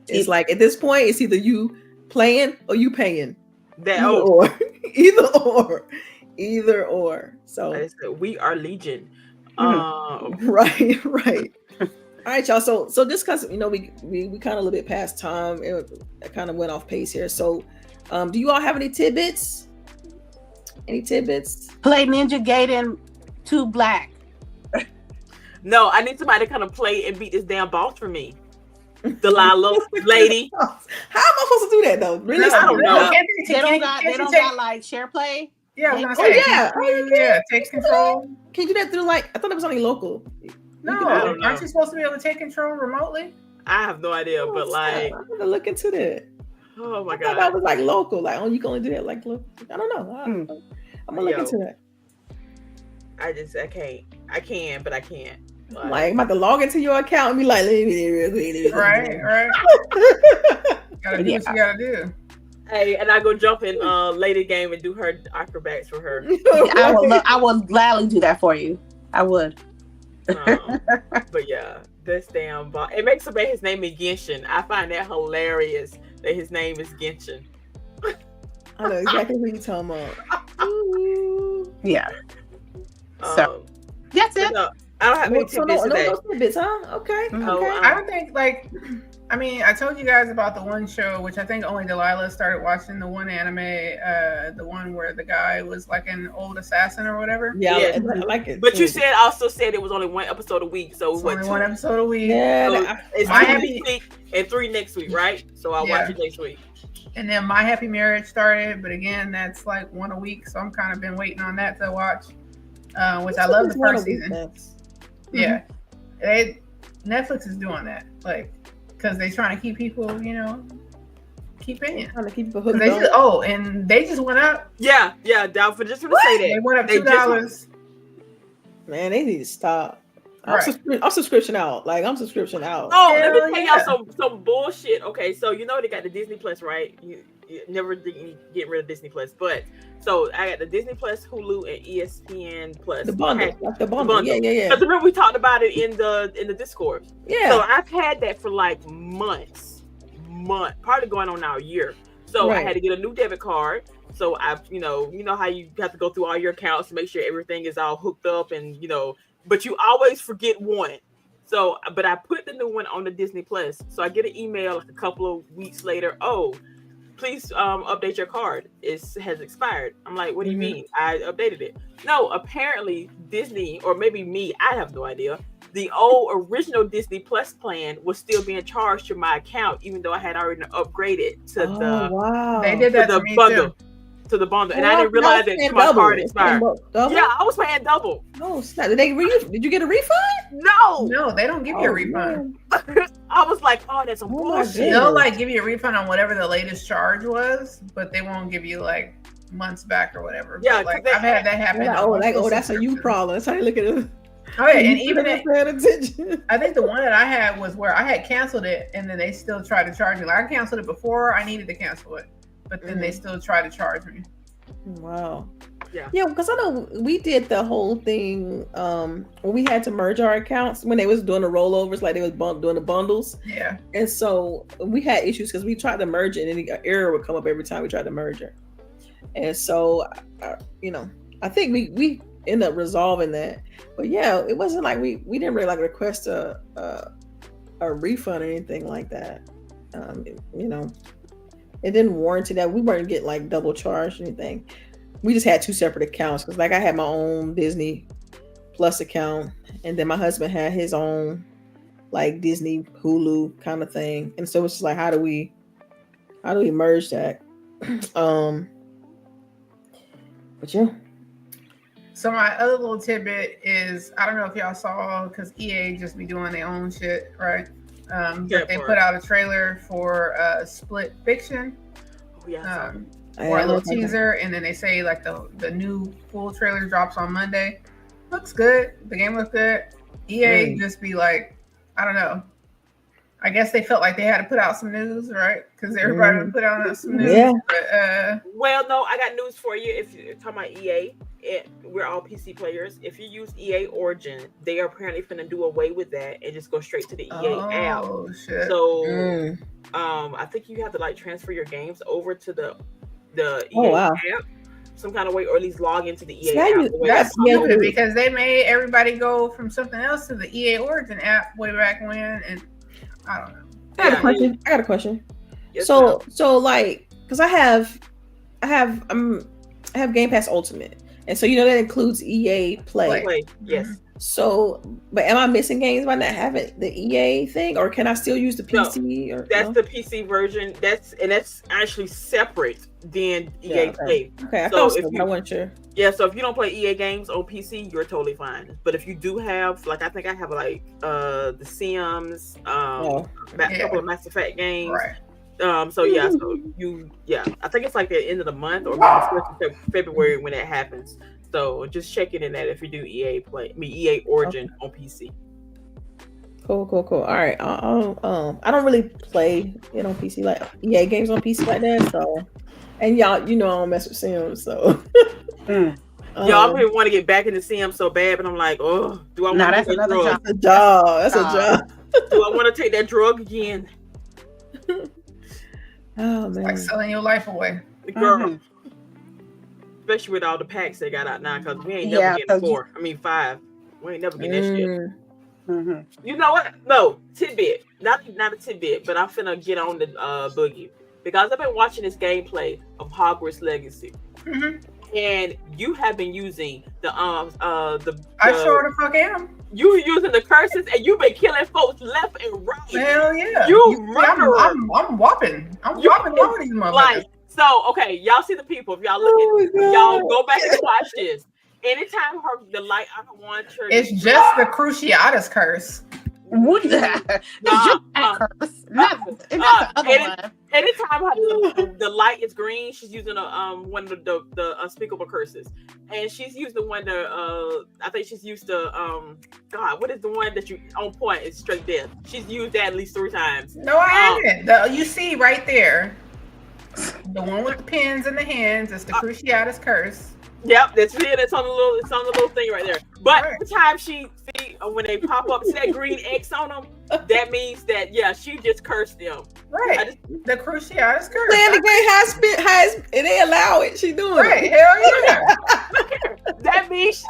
It's like, at this point, it's either you playing or you paying. Either or. So
we are legion.
Right. All right, y'all. So this, because we kind of a little bit past time. It kind of went off pace here. So, do you all have any tidbits?
Play Ninja Gaiden 2 Black.
No, I need somebody to kind of play and beat this damn boss for me. Delilah, lady.
How am I supposed to do that though? Really?
I don't know.
They don't got like share play.
Yeah, I was gonna say, takes control.
Can you do that through, like, I thought it was only local.
No, aren't you supposed to be able to take control remotely?
I have no idea, but like,
I'm gonna look into that.
Oh my
I
god,
thought that was like local. Like, you can only do that like local. I don't know. I'm gonna look into that.
I can, but I can't.
Like, I'm about to log into your account and be like,
right. Gotta do what you gotta do.
Hey, and I go jump in Lady game and do her acrobats for her.
I will gladly do that for you. I would.
But yeah, this damn boss. It makes him make his name is Genshin. I find that hilarious that his name is Genshin.
I know exactly what you're talking about.
Yeah. So that's it.
I don't have any tidbits today.
No tidbits, huh? Okay.
I don't think, like, I mean, I told you guys about the one show, which I think only Delilah started watching, the one anime, the one where the guy was like an old assassin or whatever.
Yeah, I like it.
But too. You also said it was only one episode a week. So
it's only one episode a week.
Yeah,
so it's My Happy week and 3 next week, right? So I'll watch it next week.
And then My Happy Marriage started, but again, that's like one a week. So I'm kind of been waiting on that to watch, which I love the first season. Yeah, Netflix is doing that, like, because they're trying to keep people, keep paying.
Trying to keep people hooked
on. And they just went up.
Yeah, down for just to say that
they went up $2.
Man, they need to stop. I'm subscription out. Like, I'm subscription out.
Oh, let me tell y'all some bullshit. Okay, so they got the Disney Plus, right? You never get rid of Disney Plus, but so I got the Disney Plus, Hulu, and ESPN Plus.
The bundle. Yeah.
Because remember we talked about it in the Discord.
Yeah.
So I've had that for like months, probably going on now a year. So I had to get a new debit card. So I've, you know how you have to go through all your accounts to make sure everything is all hooked up, and but you always forget one. So, but I put the new one on the Disney Plus. So I get an email like a couple of weeks later. Oh, please update your card. It has expired. I'm like, what do you mean? I updated it. No, apparently Disney, or maybe me, I have no idea. The old original Disney Plus plan was still being charged to my account, even though I had already upgraded to
They did that
to the bundle. To the bundle, and I didn't realize that my card expired. Yeah, I was paying double.
No, snap. Did you get a refund?
No,
they don't give you a refund.
I was like, oh, that's some bullshit.
They'll like give you a refund on whatever the latest charge was, but they won't give you like months back or whatever.
Yeah,
but, like I've had that happen.
That's a you problem. That's how you look at it.
Oh yeah, and even I think the one that I had was where I had canceled it, and then they still tried to charge me. Like I canceled it before I needed to cancel it. But then they still try to charge me.
Wow.
Yeah,
because I know we did the whole thing when we had to merge our accounts when they was doing the rollovers, like they was doing the bundles.
Yeah.
And so we had issues because we tried to merge it, and an error would come up every time we tried to merge it. And so, I think we ended up resolving that. But yeah, it wasn't like we didn't really like request a refund or anything like that. It didn't warranty that. We weren't getting like double charged or anything. We just had 2 separate accounts because like I had my own Disney Plus account, and then my husband had his own like Disney Hulu kind of thing. And so it's just like, how do we merge that? But yeah.
So my other little tidbit is, I don't know if y'all saw, because EA just be doing their own shit, right? But they put out a trailer for Split Fiction, or a little teaser, and then they say like the new full trailer drops on Monday. Looks good. The game looks good. EA just be like, I don't know. I guess they felt like they had to put out some news, right? Because everybody would put out some news.
Yeah.
But,
well, no, I got news for you. If you're talking about EA, we're all PC players. If you use EA Origin, they are apparently finna do away with that and just go straight to the EA app.
Shit.
So, I think you have to like transfer your games over to the EA app some kind of way, or at least log into the EA app.
That's stupid because they made everybody go from something else to the EA Origin app way back when, and I don't know.
I got a question.
Yes,
so like, because I have Game Pass Ultimate, and so that includes EA Play.
Yes.
So, but am I missing games by not having the EA thing, or can I still use the PC?
No, that's the PC version. That's actually separate than EA Play.
Okay, I wasn't sure.
Yeah, so if you don't play EA games on PC, you're totally fine. But if you do have, like, I think I have like The Sims, a couple of Mass Effect games.
Right.
I think it's like the end of the month or maybe the 1st of February when it happens. So just check it in that if you do EA Origin on PC.
Cool. All right. I don't really play it on PC, like EA games on PC like that. So, and y'all, I don't mess with Sims. So,
y'all really want to get back into Sims so bad, but I'm like, oh, do I want to take that drug?
That's a job.
Do I want to take that drug again?
Oh man,
it's like selling your life away,
girl. Especially with all the packs they got out now, because we ain't never getting 5. We ain't never getting that shit. You know what? No, tidbit. not a tidbit, but I'm finna get on the Boogie because I've been watching this gameplay of Hogwarts Legacy, and you have been using the I
sure the fuck am.
You using the curses, and you've been killing folks left and right.
Hell yeah!
You murderer.
I'm whopping. I'm whopping all these motherfuckers.
Like, so okay, y'all see the people. If y'all look at y'all go back and watch this. Anytime the light I want her.
It's just the Cruciatus curse.
What that? Curse. Not the other one.
Anytime the light is green, she's using one of the unspeakable curses, and she's used the one I think she's used the God, what is the one that you on point is straight death? She's used that at least 3 times.
No, I haven't. You see right there, the one with the pins in the hands is the Cruciatus curse.
Yep, that's it. It's on the little thing right there. But every time when they pop up, see that green X on them, that means that she just cursed them.
Right. The Cruciatus curse.
Playing the game high and they allow it. She doing
it. Hell yeah.
That means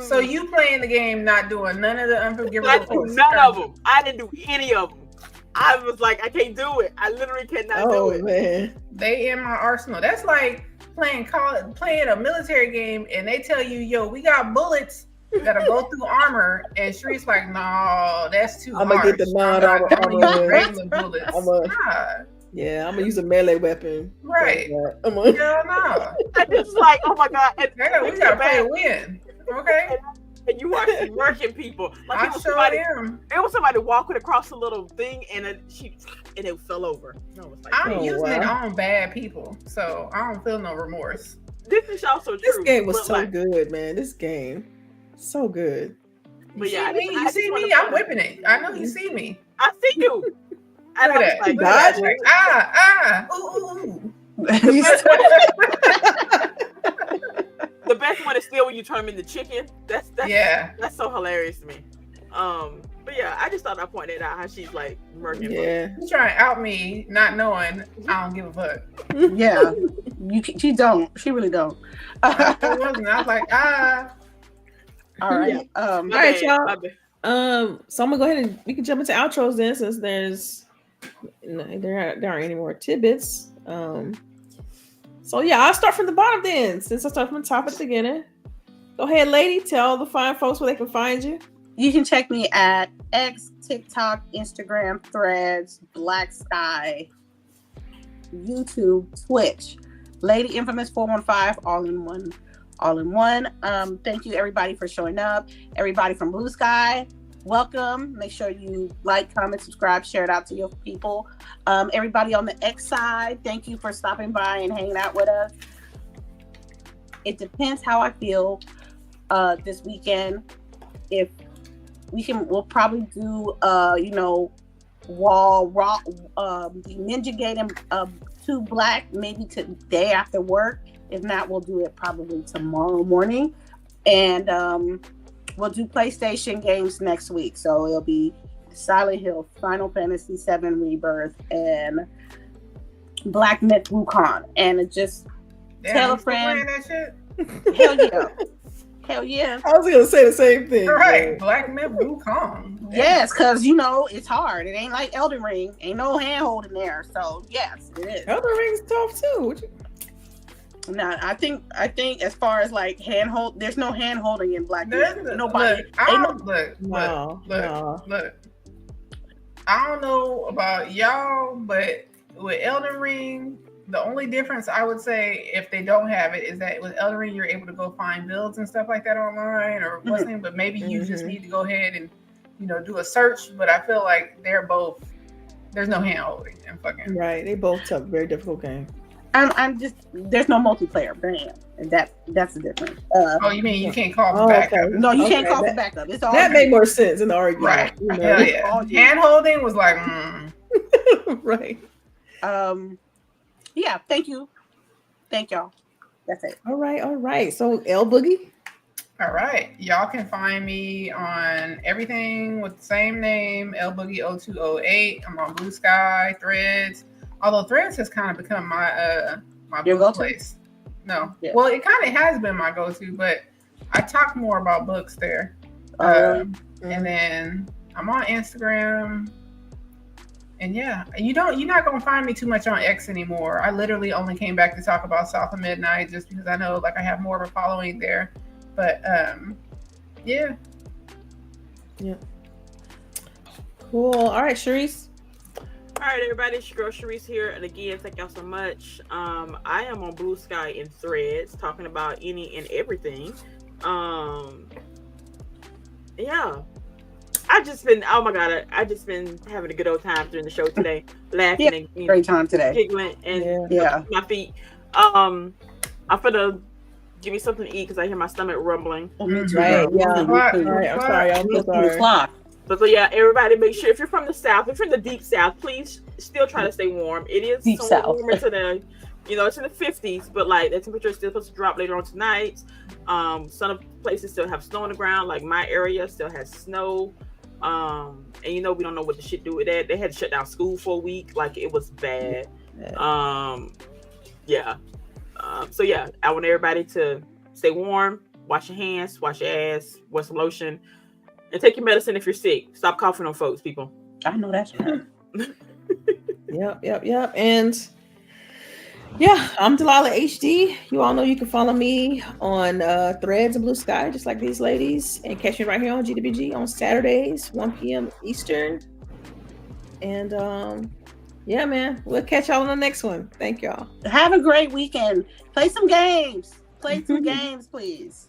So you playing the game, not doing none of the unforgivable.
None of them. I didn't do any of them. I was like, I can't do it. I literally cannot do it.
Man.
They in my arsenal. That's like playing a military game and they tell you, yo, we got bullets that'll go through armor, and Shareece's like, no, that's too hard.
I'm gonna get the non-armor.
Regular bullets.
I'm gonna use a melee weapon.
Right.
Hell no. It's like, oh my god,
we gotta play to win. Okay.
And you are working people. Like
I sure am.
There was somebody walking across a little thing, and it fell over.
I'm using it on bad people, so I don't feel no remorse.
This is also true.
This game was so good, man. This game, so good.
But
you see me. I'm whipping it. I know you see me.
I see you.
I know
that.
Ooh.
The best one is still when you turn them into chicken. That's so hilarious to me. But I just thought I pointed out how she's like murking.
Yeah, she's trying to out me, not knowing I don't give a fuck.
Yeah, she don't. She really don't.
I was like,
All right.
All right, y'all. So I'm gonna go ahead and we can jump into outros then, since there aren't any more tidbits. So I'll start from the bottom then, since I start from the top at the beginning. Go ahead, lady. Tell the fine folks where they can find you.
You can check me at X, TikTok, Instagram, Threads, Black Sky, YouTube, Twitch, Lady Infamous 415, all in one. Thank you everybody for showing up. Everybody from Blue Sky, welcome. Make sure you like, comment, subscribe, share it out to your people. Everybody on the X side, thank you for stopping by and hanging out with us. It depends how I feel this weekend. If we'll probably do wall rock the Ninja Gaiden 2 Black maybe today after work. If not, we'll do it probably tomorrow morning, and we'll do PlayStation games next week. So it'll be Silent Hill, Final Fantasy VII Rebirth, and Black Myth Wukong. And it just tell a friend. Hell yeah. Hell yeah.
I was going to say the same thing.
Right. Black Myth Wukong.
Yes, because, it's hard. It ain't like Elden Ring. Ain't no hand in there. So, yes, it is.
Elden Ring's tough, too.
No, I think as far as like handhold, there's no hand holding in Black Myth. Nobody.
Look. I don't know about y'all, but with Elden Ring, the only difference I would say, if they don't have it, is that with Elden Ring, you're able to go find builds and stuff like that online or something. But maybe you just need to go ahead and do a search. But I feel like they're both. There's no hand holding and fucking.
Right, they both tough, very difficult game.
I'm just, there's no multiplayer, bam, and that's the difference.
You mean you can't call for backup?
Okay. No, you can't call for backup. It's all
that made more sense in the argument,
right? Hell yeah. Hand holding was like,
right.
Yeah. Thank you. Thank y'all. That's it.
All right. So LBOOGIE.
All right, y'all can find me on everything with the same name, LBOOGIE0208. I'm on Blue Sky, Threads. Although Threads has kind of become my book place. No. Yeah. Well, it kind of has been my go-to, but I talk more about books there. And then I'm on Instagram. And yeah, you're not gonna find me too much on X anymore. I literally only came back to talk about South of Midnight just because I know like I have more of a following there. But yeah.
Cool. All right, CHAREECE.
All right, everybody, it's your girl CHAREECE here, and again, thank y'all so much. I am on Blue Sky and Threads talking about any and everything. Yeah. I just been having a good old time during the show today, laughing and
great time today,
giggling and my feet. I'm gonna give me something to eat because I hear my stomach rumbling.
Right? Yeah. I'm sorry. I'm so sorry.
But so yeah, everybody, make sure if you're from the South, if you're from the deep South, please still try to stay warm. It is deep South. Warmer to the, it's in the 50s, but like the temperature is still supposed to drop later on tonight. Some places still have snow on the ground, like my area still has snow. And we don't know what the shit do with that. They had to shut down school for a week, like it was bad. So yeah, I want everybody to stay warm, wash your hands, wash your ass, wear some lotion, and take your medicine if you're sick. Stop coughing on folks, people.
I know that's right.
Yep. And yeah, I'm Delilah.hd. You all know you can follow me on Threads and Blue Sky, just like these ladies, and catch me right here on GWG on Saturdays, 1 p.m. Eastern. And yeah, man, we'll catch y'all on the next one. Thank y'all.
Have a great weekend. Play some games. Play some games, please.